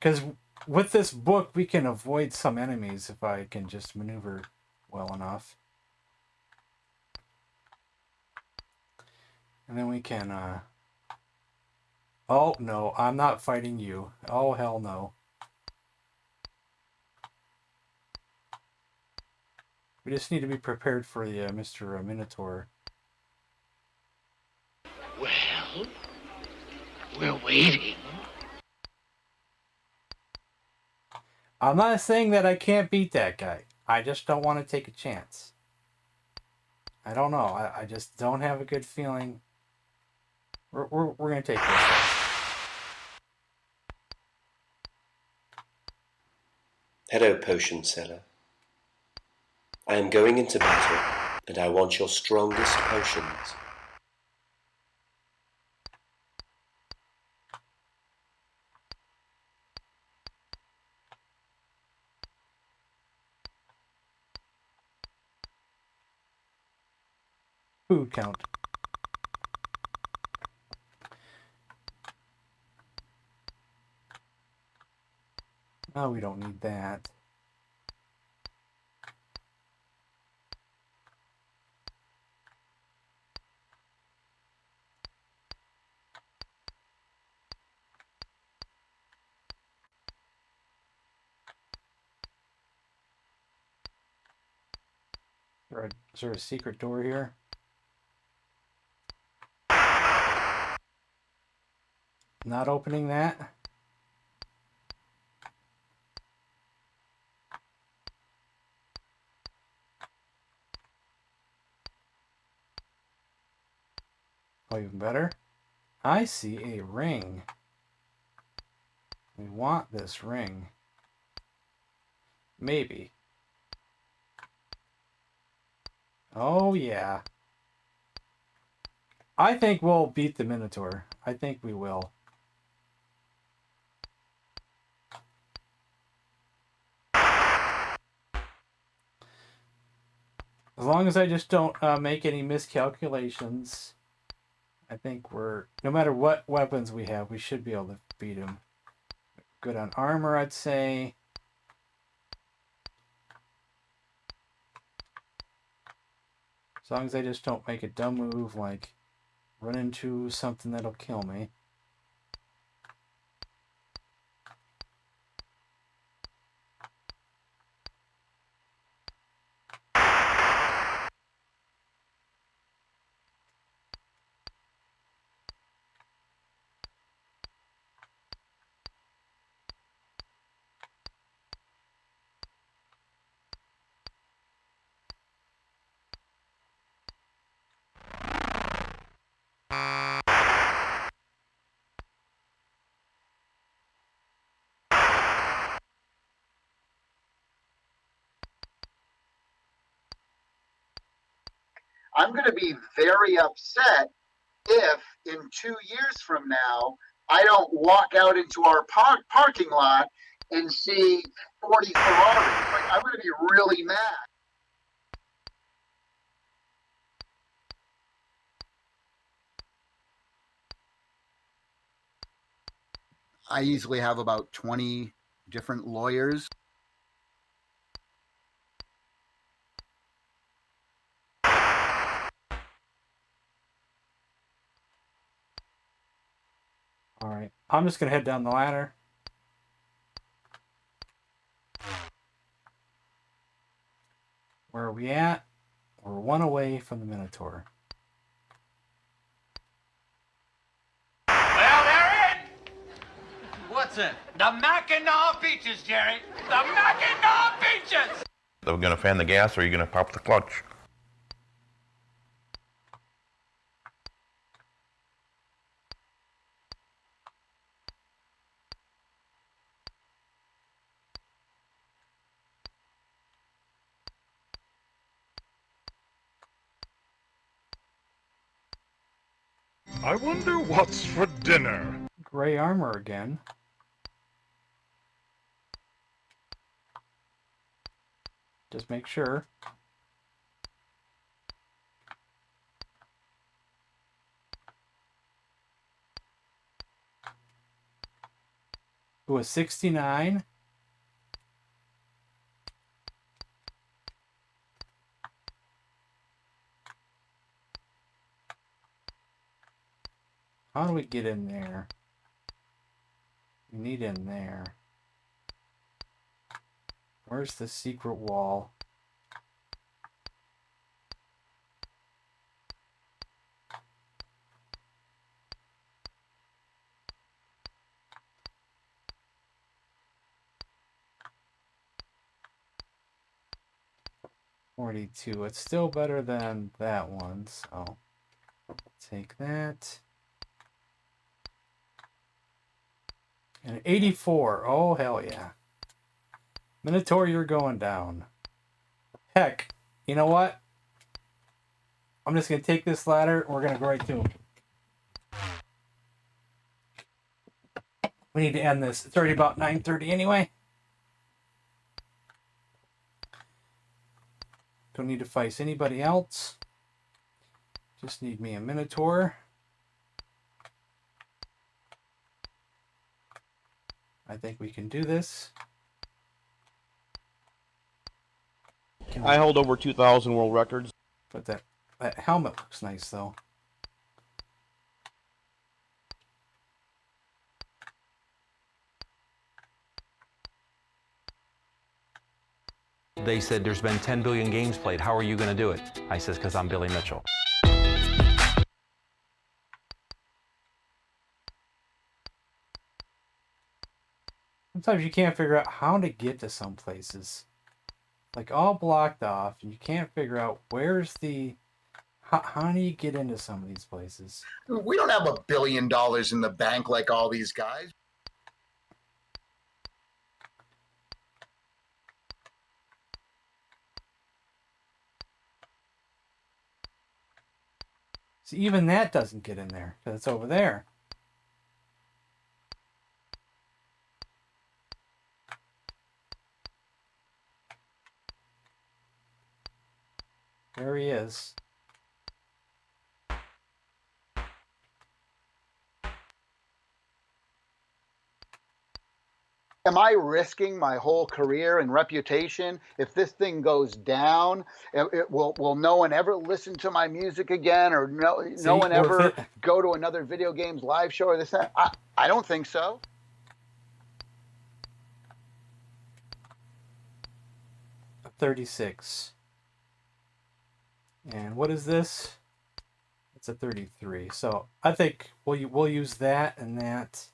because with this book, we can avoid some enemies if I can just maneuver well enough. And then we can, oh, no, I'm not fighting you. Oh, hell no. We just need to be prepared for the Mr. Minotaur. Well, We're waiting. I'm not saying that I can't beat that guy. I just don't want to take a chance. I don't know. I just don't have a good feeling. We're going to take this. Hello, potion seller. I am going into battle, and I want your strongest potions. Food count. Oh, we don't need that. Is there a secret door here? Not opening that. Oh, even better. I see a ring. We want this ring. Maybe. Oh, yeah. I think we'll beat the Minotaur. I think we will. As long as I just don't make any miscalculations, I think no matter what weapons we have, we should be able to beat him. Good on armor, I'd say. As long as I just don't make a dumb move like run into something that'll kill me. I'm going to be very upset if in 2 years from now, I don't walk out into our parking lot and see 40 Ferraris. Like, I'm going to be really mad. I easily have about 20 different lawyers. All right, I'm just gonna head down the ladder. Where are we at? We're one away from the Minotaur. Well, they're in! What's it? The Mackinac Beaches, Jerry. The Mackinac Beaches! Are we gonna fan the gas or are you gonna pop the clutch? I wonder what's for dinner. Gray armor again. Just make sure. Ooh, a 69. How do we get in there? We need in there. Where's the secret wall? 42. It's still better than that one, so take that. And 84. Oh, hell yeah. Minotaur, you're going down. Heck, you know what? I'm just going to take this ladder and we're going to go right to him. We need to end this. It's already about 9:30 anyway. Don't need to face anybody else. Just need me a Minotaur. I think we can do this. I hold over 2,000 world records. But that helmet looks nice, though. They said there's been 10 billion games played. How are you going to do it? I says, because I'm Billy Mitchell. Sometimes you can't figure out how to get to some places. Like all blocked off, and you can't figure out where's the... How do you get into some of these places? We don't have $1 billion in the bank like all these guys. See, even that doesn't get in there, because it's over there. There he is. Am I risking my whole career and reputation if this thing goes down? Will no one ever listen to my music again, or no one ever go to another video games live show or this? I don't think so. A 36. And what is this? It's a 33. So I think we'll use that and that.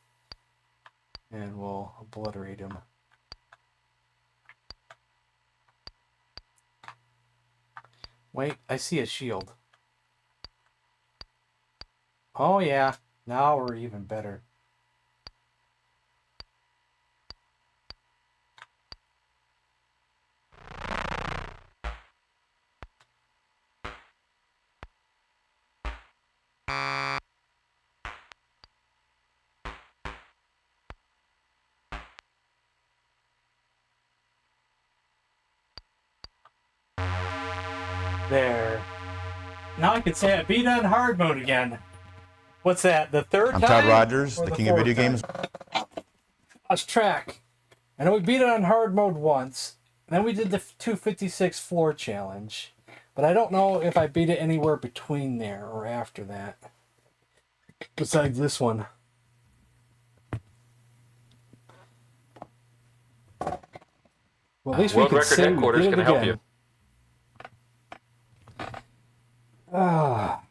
And we'll obliterate him. Wait, I see a shield. Oh yeah, now we're even better. There. Now I can say I beat on hard mode again. What's that? The third I'm time? Todd Rogers, the king of video games. Lost track. I know we beat it on hard mode once. Then we did the 256 floor challenge. But I don't know if I beat it anywhere between there or after that. Besides this one. Well, at least we World can Record say we Headquarters did it can help again. you. Ah.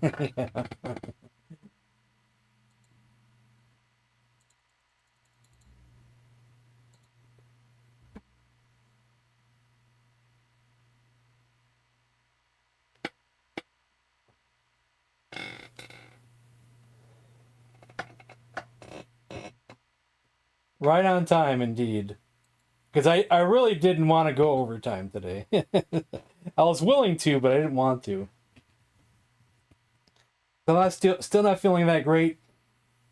Yeah. Right on time, indeed. Because I really didn't want to go overtime today. I was willing to, but I didn't want to. So I'm still not feeling that great.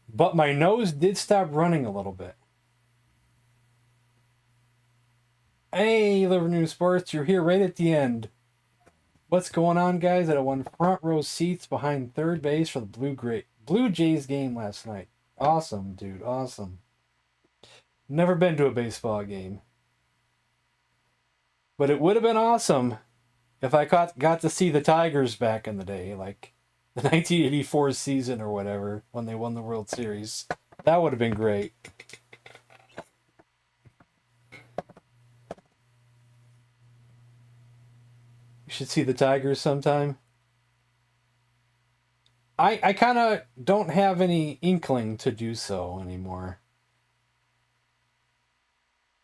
But my nose did stop running a little bit. Hey, Livernoon Sports, you're here right at the end. What's going on, guys? I won front row seats behind third base for the Blue Jays game last night. Awesome, dude. Awesome. Never been to a baseball game. But it would have been awesome if I got to see the Tigers back in the day, like the 1984 season or whatever, when they won the World Series. That would have been great. You should see the Tigers sometime. I kind of don't have any inkling to do so anymore.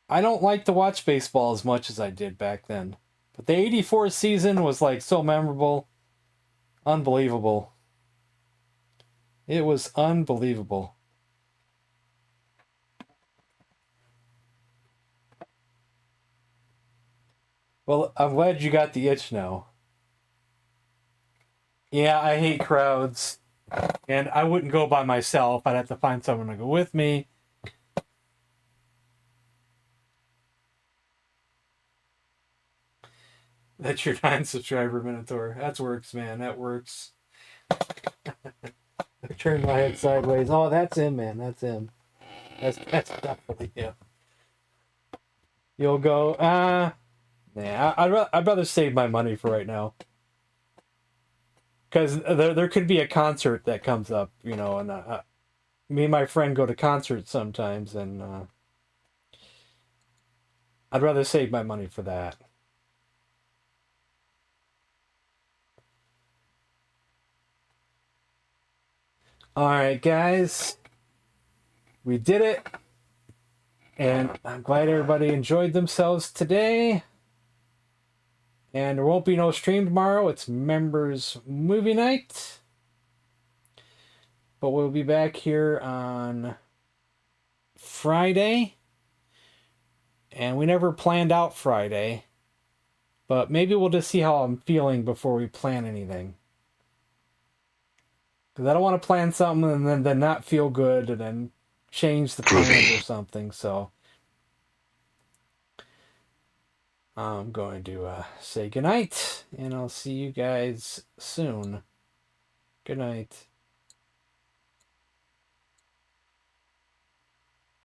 I don't like to watch baseball as much as I did back then. But the 84 season was like so memorable. Unbelievable. It was unbelievable. Well, I'm glad you got the itch now. Yeah, I hate crowds. And I wouldn't go by myself. I'd have to find someone to go with me. That's your 9 subscriber Minotaur. That works, man. That works. I turned my head sideways. Oh, that's him, man. That's him. That's definitely him. You'll go, nah, I'd rather save my money for right now. Because there could be a concert that comes up, you know, and me and my friend go to concerts sometimes, and I'd rather save my money for that. Alright, guys. We did it. And I'm glad everybody enjoyed themselves today. And there won't be no stream tomorrow. It's members movie night. But we'll be back here on Friday. And we never planned out Friday. But maybe we'll just see how I'm feeling before we plan anything. Because I don't want to plan something and then not feel good and then change the plans or something. So I'm going to say goodnight. And I'll see you guys soon. Good night.